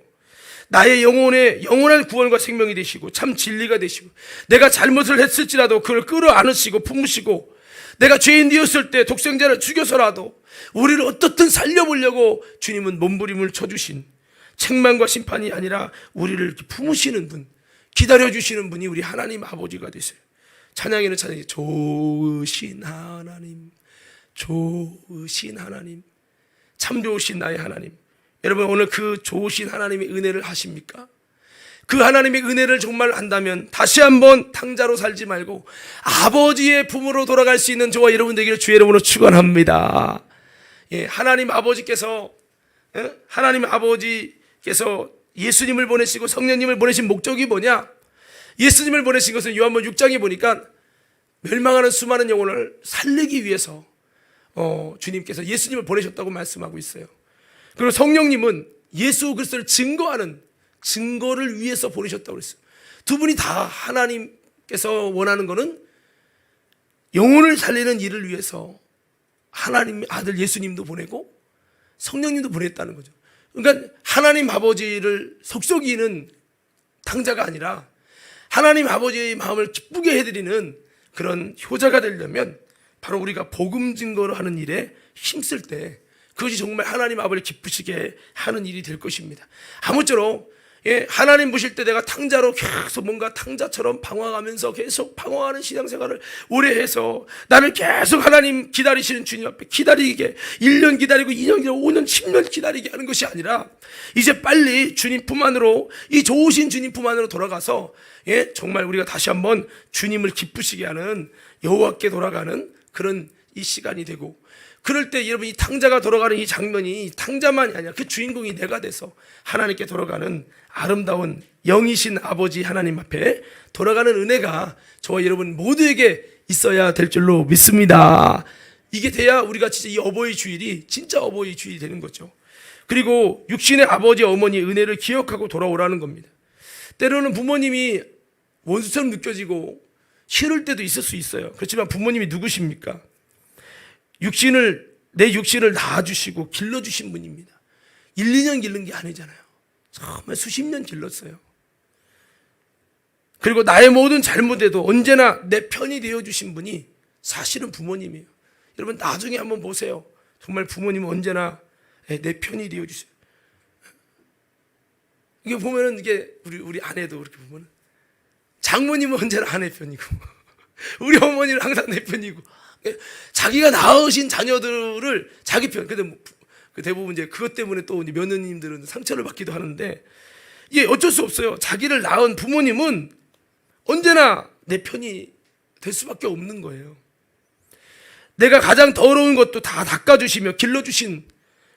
나의 영혼에 영원한 구원과 생명이 되시고 참 진리가 되시고, 내가 잘못을 했을지라도 그걸 끌어안으시고 품으시고, 내가 죄인 되었을 때 독생자를 죽여서라도 우리를 어떻든 살려보려고 주님은 몸부림을 쳐주신, 책망과 심판이 아니라 우리를 이렇게 품으시는 분, 기다려주시는 분이 우리 하나님 아버지가 되세요. 찬양에는 찬양이 좋으신 하나님, 좋으신 하나님, 참 좋으신 나의 하나님. 여러분, 오늘 그 좋으신 하나님의 은혜를 하십니까? 그 하나님의 은혜를 정말 안다면 다시 한번 탕자로 살지 말고 아버지의 품으로 돌아갈 수 있는 저와 여러분 되기를 주의 이름으로 축원합니다. 하나님 아버지께서 예수님을 보내시고 성령님을 보내신 목적이 뭐냐? 예수님을 보내신 것은 요한복음 6장에 보니까 멸망하는 수많은 영혼을 살리기 위해서 주님께서 예수님을 보내셨다고 말씀하고 있어요. 그리고 성령님은 예수 그리스도를 증거하는 증거를 위해서 보내셨다고 그랬어요. 두 분이 다 하나님께서 원하는 것은 영혼을 살리는 일을 위해서 하나님 아들 예수님도 보내고 성령님도 보냈다는 거죠. 그러니까 하나님 아버지를 속썩이는 탕자가 아니라 하나님 아버지의 마음을 기쁘게 해드리는 그런 효자가 되려면 바로 우리가 복음 증거를 하는 일에 힘쓸 때 그것이 정말 하나님 아버지를 기쁘시게 하는 일이 될 것입니다. 아무쪼록 하나님 보실 때 내가 탕자로 계속 뭔가 탕자처럼 방황하면서 계속 방황하는 신앙생활을 오래 해서 나를 계속 하나님 기다리시는 주님 앞에 기다리게 1년 기다리고 2년 기다리고 5년 10년 기다리게 하는 것이 아니라 이제 빨리 주님 품 안으로, 이 좋으신 주님 품 안으로 돌아가서 정말 우리가 다시 한번 주님을 기쁘시게 하는 여호와께 돌아가는 그런 이 시간이 되고, 그럴 때 여러분 이 탕자가 돌아가는 이 장면이 탕자만이 아니라 그 주인공이 내가 돼서 하나님께 돌아가는 아름다운 영이신 아버지 하나님 앞에 돌아가는 은혜가 저와 여러분 모두에게 있어야 될 줄로 믿습니다. 이게 돼야 우리가 진짜 이 어버이 주일이 진짜 어버이 주일이 되는 거죠. 그리고 육신의 아버지 어머니의 은혜를 기억하고 돌아오라는 겁니다. 때로는 부모님이 원수처럼 느껴지고 싫을 때도 있을 수 있어요. 그렇지만 부모님이 누구십니까? 내 육신을 낳아주시고 길러주신 분입니다. 1, 2년 기른 게 아니잖아요. 정말 수십 년 길렀어요. 그리고 나의 모든 잘못에도 언제나 내 편이 되어주신 분이 사실은 부모님이에요. 여러분 나중에 한번 보세요. 정말 부모님은 언제나 내 편이 되어주세요. 이게 보면은 이게 우리 아내도 그렇게 보면은 장모님은 언제나 아내 편이고 우리 어머니는 항상 내 편이고 자기가 낳으신 자녀들을 자기 편. 근데 대부분 이제 그것 때문에 또 며느님들은 상처를 받기도 하는데 이게 어쩔 수 없어요. 자기를 낳은 부모님은 언제나 내 편이 될 수밖에 없는 거예요. 내가 가장 더러운 것도 다 닦아주시며 길러주신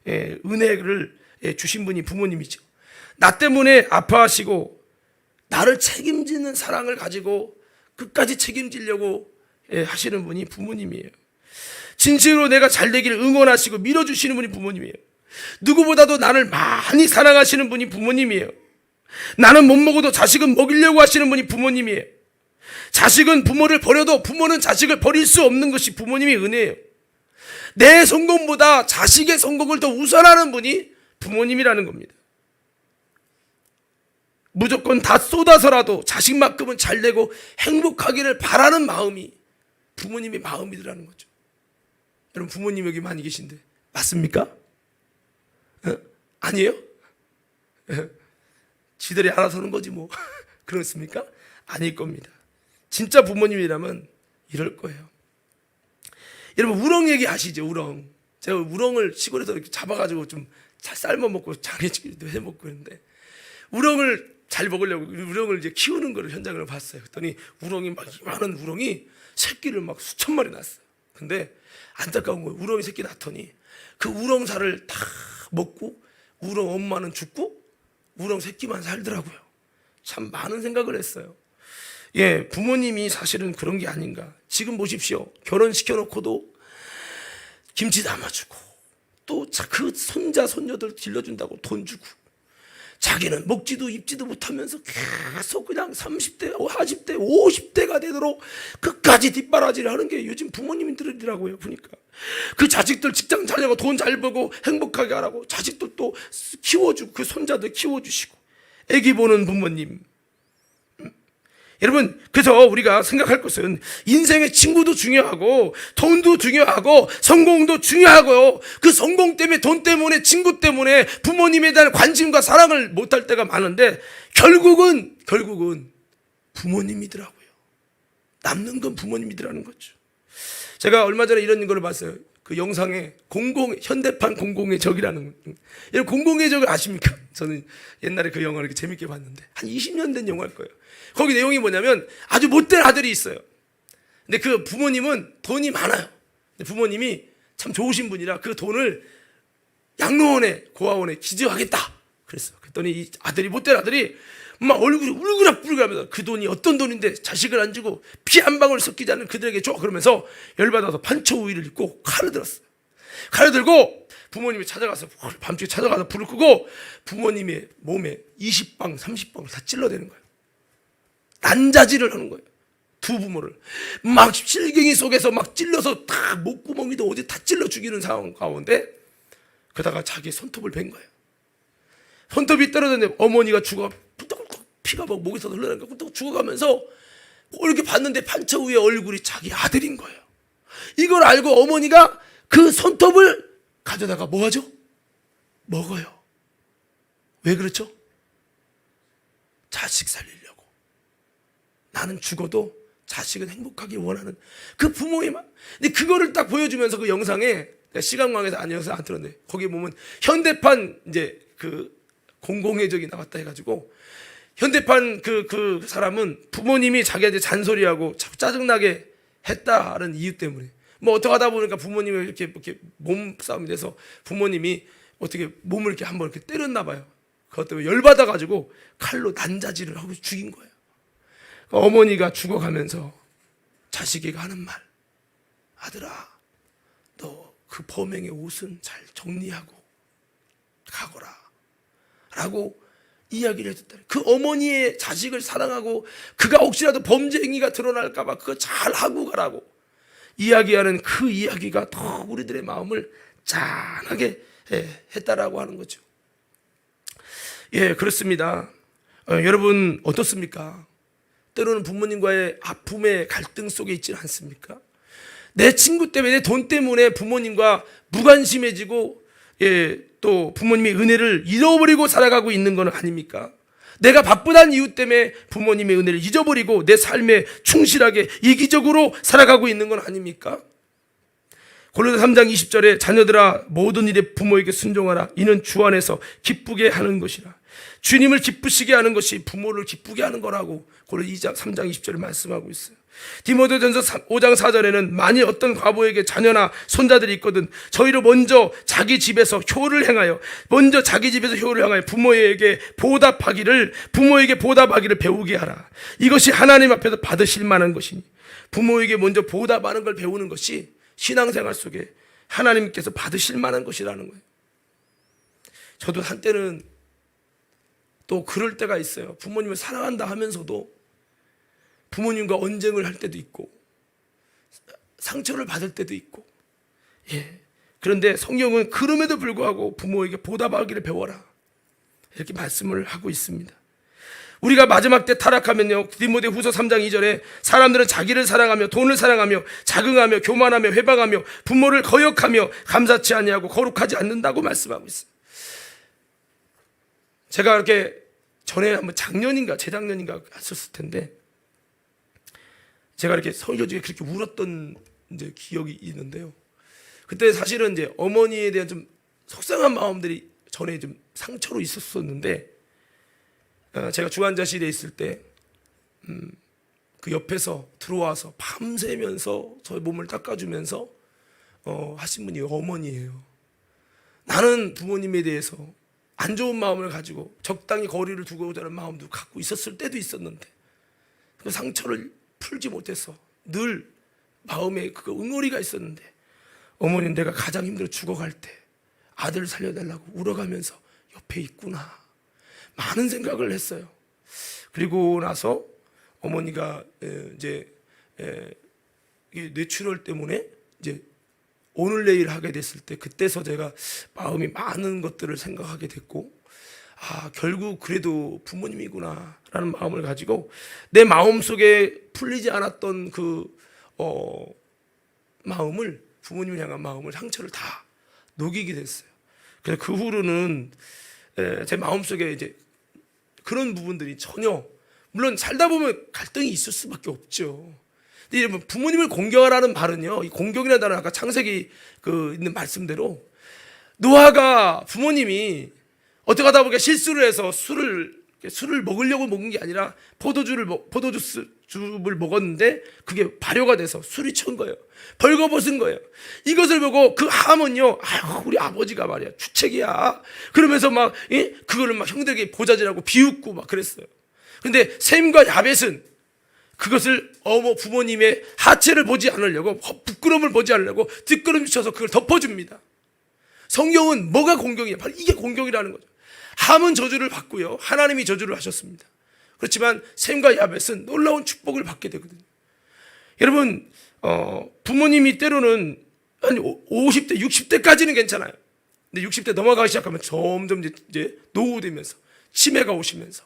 은혜를 주신 분이 부모님이죠. 나 때문에 아파하시고 나를 책임지는 사랑을 가지고 끝까지 책임지려고 하시는 분이 부모님이에요. 진실로 내가 잘 되기를 응원하시고 밀어주시는 분이 부모님이에요. 누구보다도 나를 많이 사랑하시는 분이 부모님이에요. 나는 못 먹어도 자식은 먹이려고 하시는 분이 부모님이에요. 자식은 부모를 버려도 부모는 자식을 버릴 수 없는 것이 부모님의 은혜예요. 내 성공보다 자식의 성공을 더 우선하는 분이 부모님이라는 겁니다. 무조건 다 쏟아서라도 자식만큼은 잘 되고 행복하기를 바라는 마음이 부모님의 마음이라는 거죠. 여러분 부모님 여기 많이 계신데 맞습니까? 아니에요? 지들이 알아서 하는 거지 뭐. 그렇습니까? 아닐 겁니다. 진짜 부모님이라면 이럴 거예요. 여러분 우렁 얘기 아시죠? 우렁. 제가 우렁을 시골에서 이렇게 잡아가지고 좀 삶아 먹고 장해치기도 해 먹고 그랬는데 우렁을 잘 먹으려고 우렁을 이제 키우는 거를 현장을 봤어요. 그랬더니 우렁이 막 이만한 우렁이 새끼를 막 수천 마리 낳았어요. 근데 안타까운 거예요. 우렁이 새끼 낳더니 그 우렁살을 다 먹고 우렁 엄마는 죽고 우렁 새끼만 살더라고요. 참 많은 생각을 했어요. 부모님이 사실은 그런 게 아닌가. 지금 보십시오. 결혼시켜놓고도 김치 담아주고 또 그 손자 손녀들 길러준다고 돈 주고 자기는 먹지도 입지도 못하면서 계속 그냥 30대, 40대, 50대가 되도록 끝까지 뒷바라지를 하는 게 요즘 부모님들이라고요. 보니까 그 자식들 직장 다니고 돈 잘 벌고 행복하게 하라고 자식들 또 키워주고 그 손자들 키워주시고 애기 보는 부모님. 여러분, 그래서 우리가 생각할 것은 인생의 친구도 중요하고 돈도 중요하고 성공도 중요하고요. 그 성공 때문에, 돈 때문에, 친구 때문에 부모님에 대한 관심과 사랑을 못할 때가 많은데 결국은 부모님이더라고요. 남는 건 부모님이더라는 거죠. 제가 얼마 전에 이런 걸 봤어요. 그 영상에 현대판 공공의 적이라는, 여러분 공공의 적을 아십니까? 저는 옛날에 그 영화를 이렇게 재밌게 봤는데 한 20년 된 영화일 거예요. 거기 내용이 뭐냐면 아주 못된 아들이 있어요. 근데 그 부모님은 돈이 많아요. 근데 부모님이 참 좋으신 분이라 그 돈을 양로원에, 고아원에 기증하겠다 그랬어. 그랬더니 이 아들이, 못된 아들이 막 얼굴이 울그락불그하면서 그 돈이 어떤 돈인데 자식을 안 주고 피 한 방울 섞이지 않는 그들에게 줘, 그러면서 열받아서 판처 우위를 입고 칼을 들었어요. 칼을 들고 부모님이 찾아가서, 밤중에 찾아가서 불을 끄고 부모님의 몸에 20방 30방을 다 찔러대는 거예요. 난자질을 하는 거예요. 두 부모를 막 실갱이 속에서 막 찔러서 다 목구멍이도 어디 다 찔러 죽이는 상황 가운데 그다가 자기 손톱을 벤 거예요. 손톱이 떨어졌는데 어머니가 죽어, 피가 막 목에서 흘러나니까 죽어가면서 이렇게 봤는데 판처 위에 얼굴이 자기 아들인 거예요. 이걸 알고 어머니가 그 손톱을 가져다가 뭐 하죠? 먹어요. 왜 그렇죠? 자식 살리려고. 나는 죽어도 자식은 행복하길 원하는 그 부모의 마음. 근데 그거를 딱 보여주면서 그 영상에, 시간 관계에서 영상 안 틀었는데 거기에 보면 현대판 이제 그 공공의 적이 나왔다 해가지고, 현대판 그 사람은 부모님이 자기한테 잔소리하고 자꾸 짜증나게 했다는 이유 때문에 뭐 어떻게 하다 보니까 부모님이 이렇게 몸싸움이 돼서 부모님이 어떻게 몸을 이렇게 한번 이렇게 때렸나 봐요. 그것 때문에 열받아가지고 칼로 난자질을 하고 죽인 거예요. 어머니가 죽어가면서 자식에게 하는 말, 아들아, 너 그 범행의 옷은 잘 정리하고 가거라 라고 이야기를 해줬다. 그 어머니의 자식을 사랑하고 그가 혹시라도 범죄행위가 드러날까봐 그거 잘 하고 가라고 이야기하는 그 이야기가 더 우리들의 마음을 짠하게 했다라고 하는 거죠. 예, 그렇습니다. 여러분 어떻습니까? 때로는 부모님과의 아픔의 갈등 속에 있지 않습니까? 내 친구 때문에, 내 돈 때문에 부모님과 무관심해지고, 또 부모님의 은혜를 잃어버리고 살아가고 있는 건 아닙니까? 내가 바쁘다는 이유 때문에 부모님의 은혜를 잊어버리고 내 삶에 충실하게 이기적으로 살아가고 있는 건 아닙니까? 고린도서 3장 20절에 자녀들아 모든 일에 부모에게 순종하라. 이는 주 안에서 기쁘게 하는 것이라. 주님을 기쁘시게 하는 것이 부모를 기쁘게 하는 거라고 고린도서 3장 20절에 말씀하고 있어요. 디모데전서 5장 4절에는 만일 어떤 과부에게 자녀나 손자들이 있거든 저희로 먼저 자기 집에서 효를 행하여 부모에게 보답하기를 배우게 하라. 이것이 하나님 앞에서 받으실 만한 것이니, 부모에게 먼저 보답하는 걸 배우는 것이 신앙생활 속에 하나님께서 받으실 만한 것이라는 거예요. 저도 한때는 또 그럴 때가 있어요. 부모님을 사랑한다 하면서도 부모님과 언쟁을 할 때도 있고 상처를 받을 때도 있고, 그런데 성경은 그럼에도 불구하고 부모에게 보답하기를 배워라 이렇게 말씀을 하고 있습니다. 우리가 마지막 때 타락하면요, 디모데후서 3장 2절에 사람들은 자기를 사랑하며 돈을 사랑하며 자긍하며 교만하며 회방하며 부모를 거역하며 감사치 아니하고 거룩하지 않는다고 말씀하고 있어요. 제가 이렇게 전에 한번 재작년인가 했었을 텐데, 제가 이렇게 설교 중에 그렇게 울었던 이제 기억이 있는데요. 그때 사실은 이제 어머니에 대한 좀 속상한 마음들이 전에 좀 상처로 있었었는데, 제가 중환자실에 있을 때 그 옆에서 들어와서 밤새면서 저의 몸을 닦아주면서 하신 분이 어머니예요. 나는 부모님에 대해서 안 좋은 마음을 가지고 적당히 거리를 두고자는 마음도 갖고 있었을 때도 있었는데 그 상처를 풀지 못해서 늘 마음에 그 응어리가 있었는데, 어머니는 내가 가장 힘들어 죽어갈 때 아들 살려달라고 울어가면서 옆에 있구나, 많은 생각을 했어요. 그리고 나서 어머니가 이제 뇌출혈 때문에 이제 오늘 내일 하게 됐을 때, 그때서 제가 마음이 많은 것들을 생각하게 됐고, 결국 그래도 부모님이구나라는 마음을 가지고 내 마음속에 풀리지 않았던 마음을, 부모님을 향한 마음을, 상처를 다 녹이게 됐어요. 그래서 그 후로는 제 마음속에 이제 그런 부분들이 전혀, 물론 살다 보면 갈등이 있을 수밖에 없죠. 근데 여러분, 부모님을 공경하라는 말은요, 이 공경이라는 단어는 아까 창세기 있는 말씀대로 노아가 부모님이 어떻게 하다 보니까 실수를 해서 술을 먹으려고 먹은 게 아니라 포도주를 먹었는데 그게 발효가 돼서 술이 천 거예요. 벌거벗은 거예요. 이것을 보고 그 함은요, 우리 아버지가 말이야 주책이야 그러면서 막 그거를 막 형들에게 보자질하고 비웃고 막 그랬어요. 근데 셈과 야벳은 그것을 부모님의 하체를 보지 않으려고, 부끄러움을 보지 않으려고 뒷걸음쳐서 그걸 덮어줍니다. 성경은 뭐가 공경이냐, 바로 이게 공경이라는 거죠. 함은 저주를 받고요, 하나님이 저주를 하셨습니다. 그렇지만 셈과 야벳은 놀라운 축복을 받게 되거든요. 여러분, 부모님이 때로는 한 50대 60대까지는 괜찮아요. 근데 60대 넘어가기 시작하면 점점 이제 노후되면서 치매가 오시면서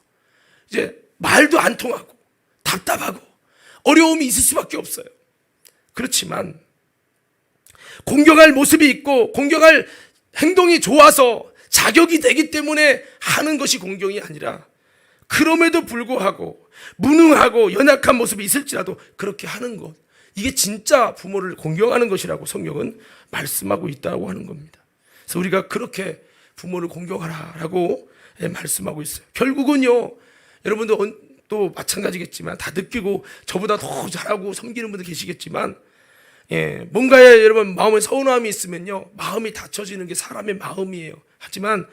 이제 말도 안 통하고 답답하고 어려움이 있을 수밖에 없어요. 그렇지만 공경할 모습이 있고 공경할 행동이 좋아서 자격이 되기 때문에 하는 것이 공경이 아니라, 그럼에도 불구하고 무능하고 연약한 모습이 있을지라도 그렇게 하는 것, 이게 진짜 부모를 공경하는 것이라고 성경은 말씀하고 있다고 하는 겁니다. 그래서 우리가 그렇게 부모를 공경하라라고 말씀하고 있어요. 결국은요, 여러분도 또 마찬가지겠지만 다 느끼고 저보다 더 잘하고 섬기는 분들 계시겠지만, 뭔가에 여러분 마음에 서운함이 있으면요, 마음이 닫혀지는 게 사람의 마음이에요. 하지만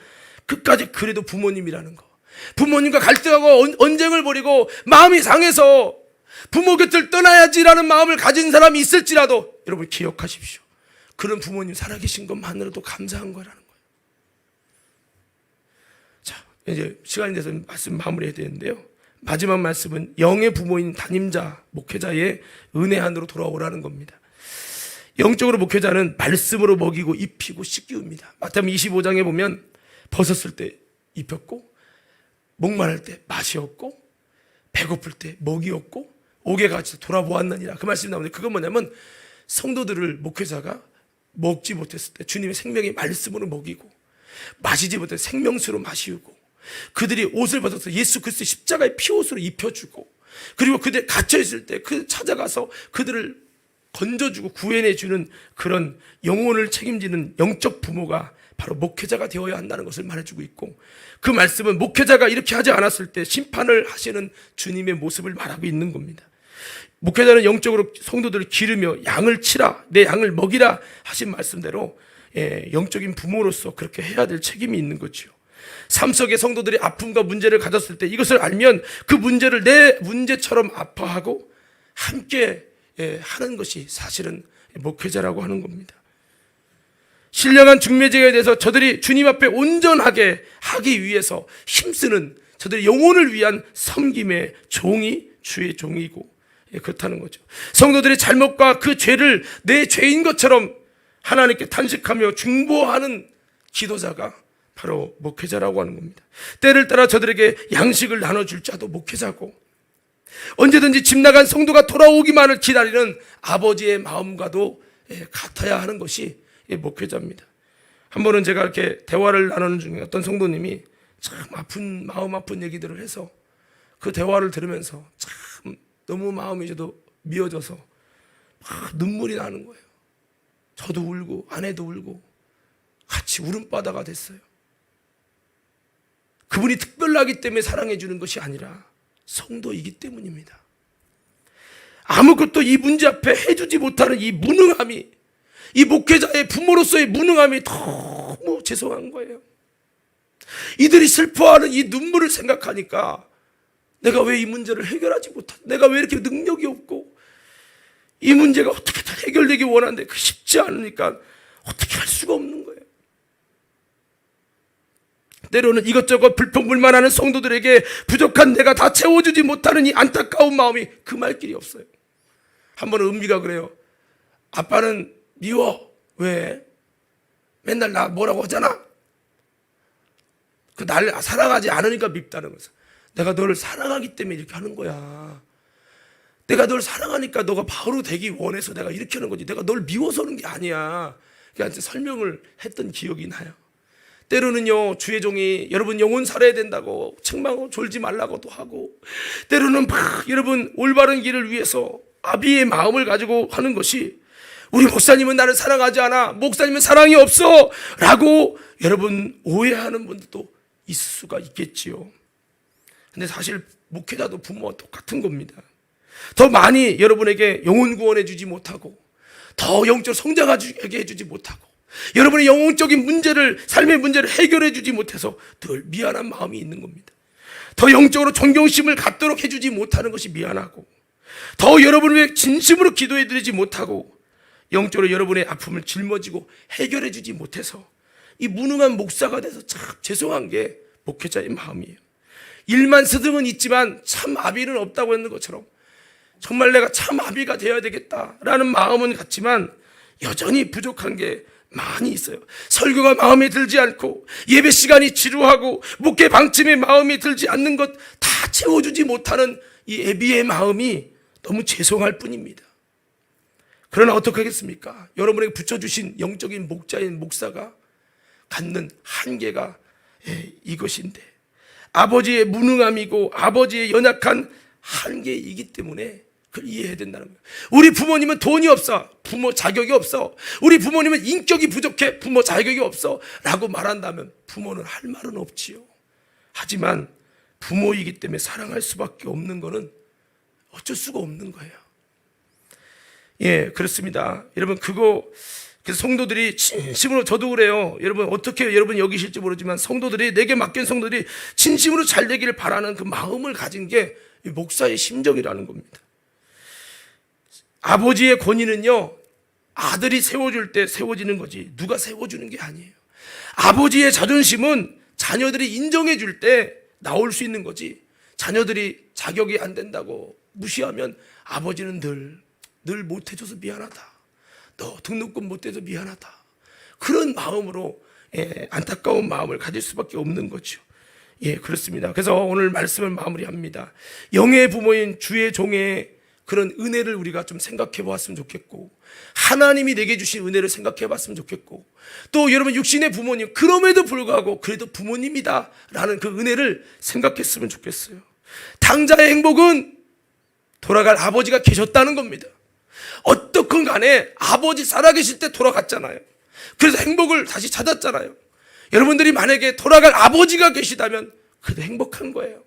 끝까지 그래도 부모님이라는 거, 부모님과 갈등하고 언쟁을 벌이고 마음이 상해서 부모 곁을 떠나야지라는 마음을 가진 사람이 있을지라도 여러분 기억하십시오. 그런 부모님 살아계신 것만으로도 감사한 거라는 거예요. 자, 이제 시간이 돼서 말씀 마무리해야 되는데요, 마지막 말씀은 영의 부모인 담임자, 목회자의 은혜 안으로 돌아오라는 겁니다. 영적으로 목회자는 말씀으로 먹이고 입히고 씻기웁니다. 마태복음 25장에 보면 벗었을 때 입혔고, 목마를 때 마시었고, 배고플 때 먹이었고, 옥에 갇혀 돌아보았느니라, 그 말씀이 나오는데, 그건 뭐냐면 성도들을 목회자가 먹지 못했을 때 주님의 생명의 말씀으로 먹이고, 마시지 못했을 때 생명수로 마시우고, 그들이 옷을 벗어서 예수 그리스도의 십자가의 피옷으로 입혀주고, 그리고 그들 갇혀있을 때 찾아가서 그들을 건져주고 구해내주는 그런 영혼을 책임지는 영적 부모가 바로 목회자가 되어야 한다는 것을 말해주고 있고, 그 말씀은 목회자가 이렇게 하지 않았을 때 심판을 하시는 주님의 모습을 말하고 있는 겁니다. 목회자는 영적으로 성도들을 기르며 양을 치라, 내 양을 먹이라 하신 말씀대로 영적인 부모로서 그렇게 해야 될 책임이 있는 거죠. 삶 속에 성도들이 아픔과 문제를 가졌을 때 이것을 알면 그 문제를 내 문제처럼 아파하고 함께 하는 것이 사실은 목회자라고 하는 겁니다. 신령한 중매제에 대해서 저들이 주님 앞에 온전하게 하기 위해서 힘쓰는 저들의 영혼을 위한 섬김의 종이 주의 종이고, 그렇다는 거죠. 성도들의 잘못과 그 죄를 내 죄인 것처럼 하나님께 탄식하며 중보하는 기도자가 바로 목회자라고 하는 겁니다. 때를 따라 저들에게 양식을 나눠줄 자도 목회자고, 언제든지 집 나간 성도가 돌아오기만을 기다리는 아버지의 마음과도 같아야 하는 것이 목회자입니다. 한 번은 제가 이렇게 대화를 나누는 중에 어떤 성도님이 참 마음 아픈 얘기들을 해서 그 대화를 들으면서 참 너무 마음이 저도 미어져서 막 눈물이 나는 거예요. 저도 울고 아내도 울고 같이 울음바다가 됐어요. 그분이 특별하기 때문에 사랑해 주는 것이 아니라 성도이기 때문입니다. 아무것도 이 문제 앞에 해주지 못하는 이 무능함이, 이 목회자의 부모로서의 무능함이 너무 죄송한 거예요. 이들이 슬퍼하는 이 눈물을 생각하니까 내가 왜 이 문제를 해결하지 못하지, 내가 왜 이렇게 능력이 없고 이 문제가 어떻게든 해결되기 원하는데 그 쉽지 않으니까 어떻게 할 수가 없는 거예요. 때로는 이것저것 불평불만하는 성도들에게 부족한 내가 다 채워주지 못하는 이 안타까운 마음이 금할 길이 없어요. 한 번은 은비가 그래요. 아빠는 미워. 왜? 맨날 나 뭐라고 하잖아. 그 날 사랑하지 않으니까 밉다는 거죠. 내가 너를 사랑하기 때문에 이렇게 하는 거야. 내가 널 사랑하니까 너가 바로 되기 원해서 내가 이렇게 하는 거지. 내가 널 미워서 하는 게 아니야. 그냥 설명을 했던 기억이 나요. 때로는요, 주의 종이 여러분 영혼 살아야 된다고 책망하고 졸지 말라고도 하고, 때로는 막 여러분 올바른 길을 위해서 아비의 마음을 가지고 하는 것이, 우리 목사님은 나를 사랑하지 않아, 목사님은 사랑이 없어 라고 여러분 오해하는 분들도 있을 수가 있겠지요. 근데 사실 목회자도 부모와 똑같은 겁니다. 더 많이 여러분에게 영혼 구원해 주지 못하고, 더 영적으로 성장하게 해주지 못하고, 여러분의 영혼적인 문제를, 삶의 문제를 해결해 주지 못해서 늘 미안한 마음이 있는 겁니다. 더 영적으로 존경심을 갖도록 해주지 못하는 것이 미안하고, 더 여러분을 위해 진심으로 기도해 드리지 못하고, 영적으로 여러분의 아픔을 짊어지고 해결해 주지 못해서 이 무능한 목사가 돼서 참 죄송한 게 목회자의 마음이에요. 일만 스승은 있지만 참 아비는 없다고 했는 것처럼, 정말 내가 참 아비가 되어야 되겠다라는 마음은 같지만 여전히 부족한 게 많이 있어요. 설교가 마음에 들지 않고, 예배 시간이 지루하고, 목회 방침에 마음에 들지 않는 것 다 채워주지 못하는 이 애비의 마음이 너무 죄송할 뿐입니다. 그러나 어떻게 하겠습니까? 여러분에게 붙여주신 영적인 목자인 목사가 갖는 한계가 이것인데, 아버지의 무능함이고 아버지의 연약한 한계이기 때문에 그걸 이해해야 된다는 거예요. 우리 부모님은 돈이 없어, 부모 자격이 없어. 우리 부모님은 인격이 부족해, 부모 자격이 없어 라고 말한다면 부모는 할 말은 없지요. 하지만 부모이기 때문에 사랑할 수밖에 없는 거는 어쩔 수가 없는 거예요. 예, 그렇습니다. 여러분, 그래서 성도들이 진심으로, 저도 그래요. 여러분, 어떻게 여러분 여기실지 모르지만 성도들이, 내게 맡긴 성도들이 진심으로 잘 되기를 바라는 그 마음을 가진 게 목사의 심정이라는 겁니다. 아버지의 권위는요, 아들이 세워줄 때 세워지는 거지 누가 세워주는 게 아니에요. 아버지의 자존심은 자녀들이 인정해 줄 때 나올 수 있는 거지, 자녀들이 자격이 안 된다고 무시하면 아버지는 늘 못해줘서 미안하다, 너 등록금 못 대서 미안하다, 그런 마음으로 안타까운 마음을 가질 수밖에 없는 거죠. 예, 그렇습니다. 그래서 오늘 말씀을 마무리합니다. 영의 부모인 주의 종의 그런 은혜를 우리가 좀 생각해 보았으면 좋겠고, 하나님이 내게 주신 은혜를 생각해 봤으면 좋겠고, 또 여러분 육신의 부모님, 그럼에도 불구하고 그래도 부모님이다 라는 그 은혜를 생각했으면 좋겠어요. 당자의 행복은 돌아갈 아버지가 계셨다는 겁니다. 어떻건 간에 아버지 살아계실 때 돌아갔잖아요. 그래서 행복을 다시 찾았잖아요. 여러분들이 만약에 돌아갈 아버지가 계시다면 그래도 행복한 거예요.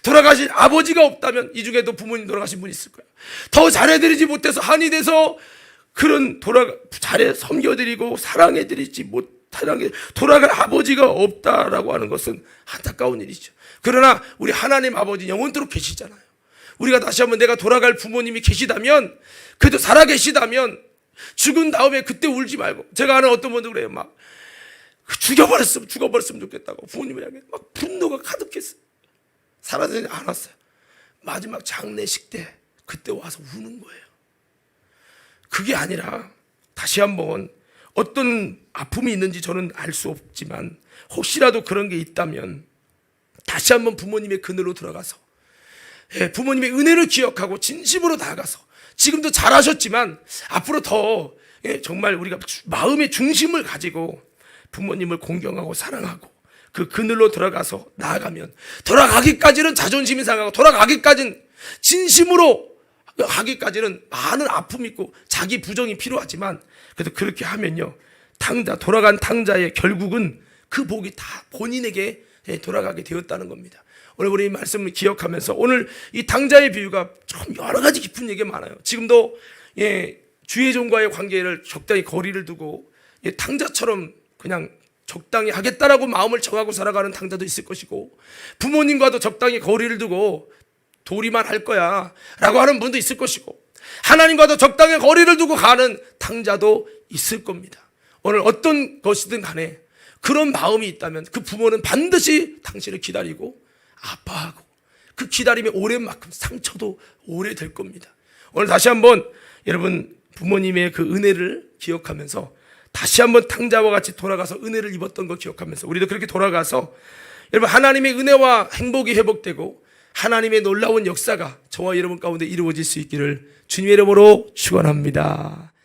돌아가신 아버지가 없다면 이 중에도 부모님 돌아가신 분이 있을 거예요. 더 잘해드리지 못해서 한이 돼서 그런 잘해 섬겨드리고 사랑해드리지 못하는 돌아갈 아버지가 없다라고 하는 것은 안타까운 일이죠. 그러나 우리 하나님 아버지 영원토록 계시잖아요. 우리가 다시 한번 내가 돌아갈 부모님이 계시다면, 그래도 살아 계시다면 죽은 다음에 그때 울지 말고, 제가 아는 어떤 분들 그래요. 막 죽어버렸으면 좋겠다고 부모님을 향해 막 분노가 가득했어요. 살아지지 않았어요. 마지막 장례식 때 그때 와서 우는 거예요. 그게 아니라 다시 한번, 어떤 아픔이 있는지 저는 알 수 없지만 혹시라도 그런 게 있다면 다시 한번 부모님의 그늘로 들어가서 부모님의 은혜를 기억하고 진심으로 나아가서, 지금도 잘하셨지만 앞으로 더 정말 우리가 마음의 중심을 가지고 부모님을 공경하고 사랑하고 그 그늘로 들어가서 나아가면, 돌아가기까지는 자존심이 상하고, 돌아가기까지는 진심으로 하기까지는 많은 아픔이 있고 자기 부정이 필요하지만, 그래도 그렇게 하면요, 돌아간 탕자의 결국은 그 복이 다 본인에게 돌아가게 되었다는 겁니다. 오늘 우리 이 말씀을 기억하면서, 오늘 이 탕자의 비유가 참 여러 가지 깊은 얘기가 많아요. 지금도 주의 종과의 관계를 적당히 거리를 두고 탕자처럼 그냥 적당히 하겠다라고 마음을 정하고 살아가는 탕자도 있을 것이고, 부모님과도 적당히 거리를 두고 도리만 할 거야 라고 하는 분도 있을 것이고, 하나님과도 적당히 거리를 두고 가는 탕자도 있을 겁니다. 오늘 어떤 것이든 간에 그런 마음이 있다면 그 부모는 반드시 당신을 기다리고 아파하고, 그 기다림의 오랜 만큼 상처도 오래될 겁니다. 오늘 다시 한번 여러분 부모님의 그 은혜를 기억하면서, 다시 한번 탕자와 같이 돌아가서 은혜를 입었던 걸 기억하면서 우리도 그렇게 돌아가서 여러분, 하나님의 은혜와 행복이 회복되고 하나님의 놀라운 역사가 저와 여러분 가운데 이루어질 수 있기를 주님의 이름으로 축원합니다.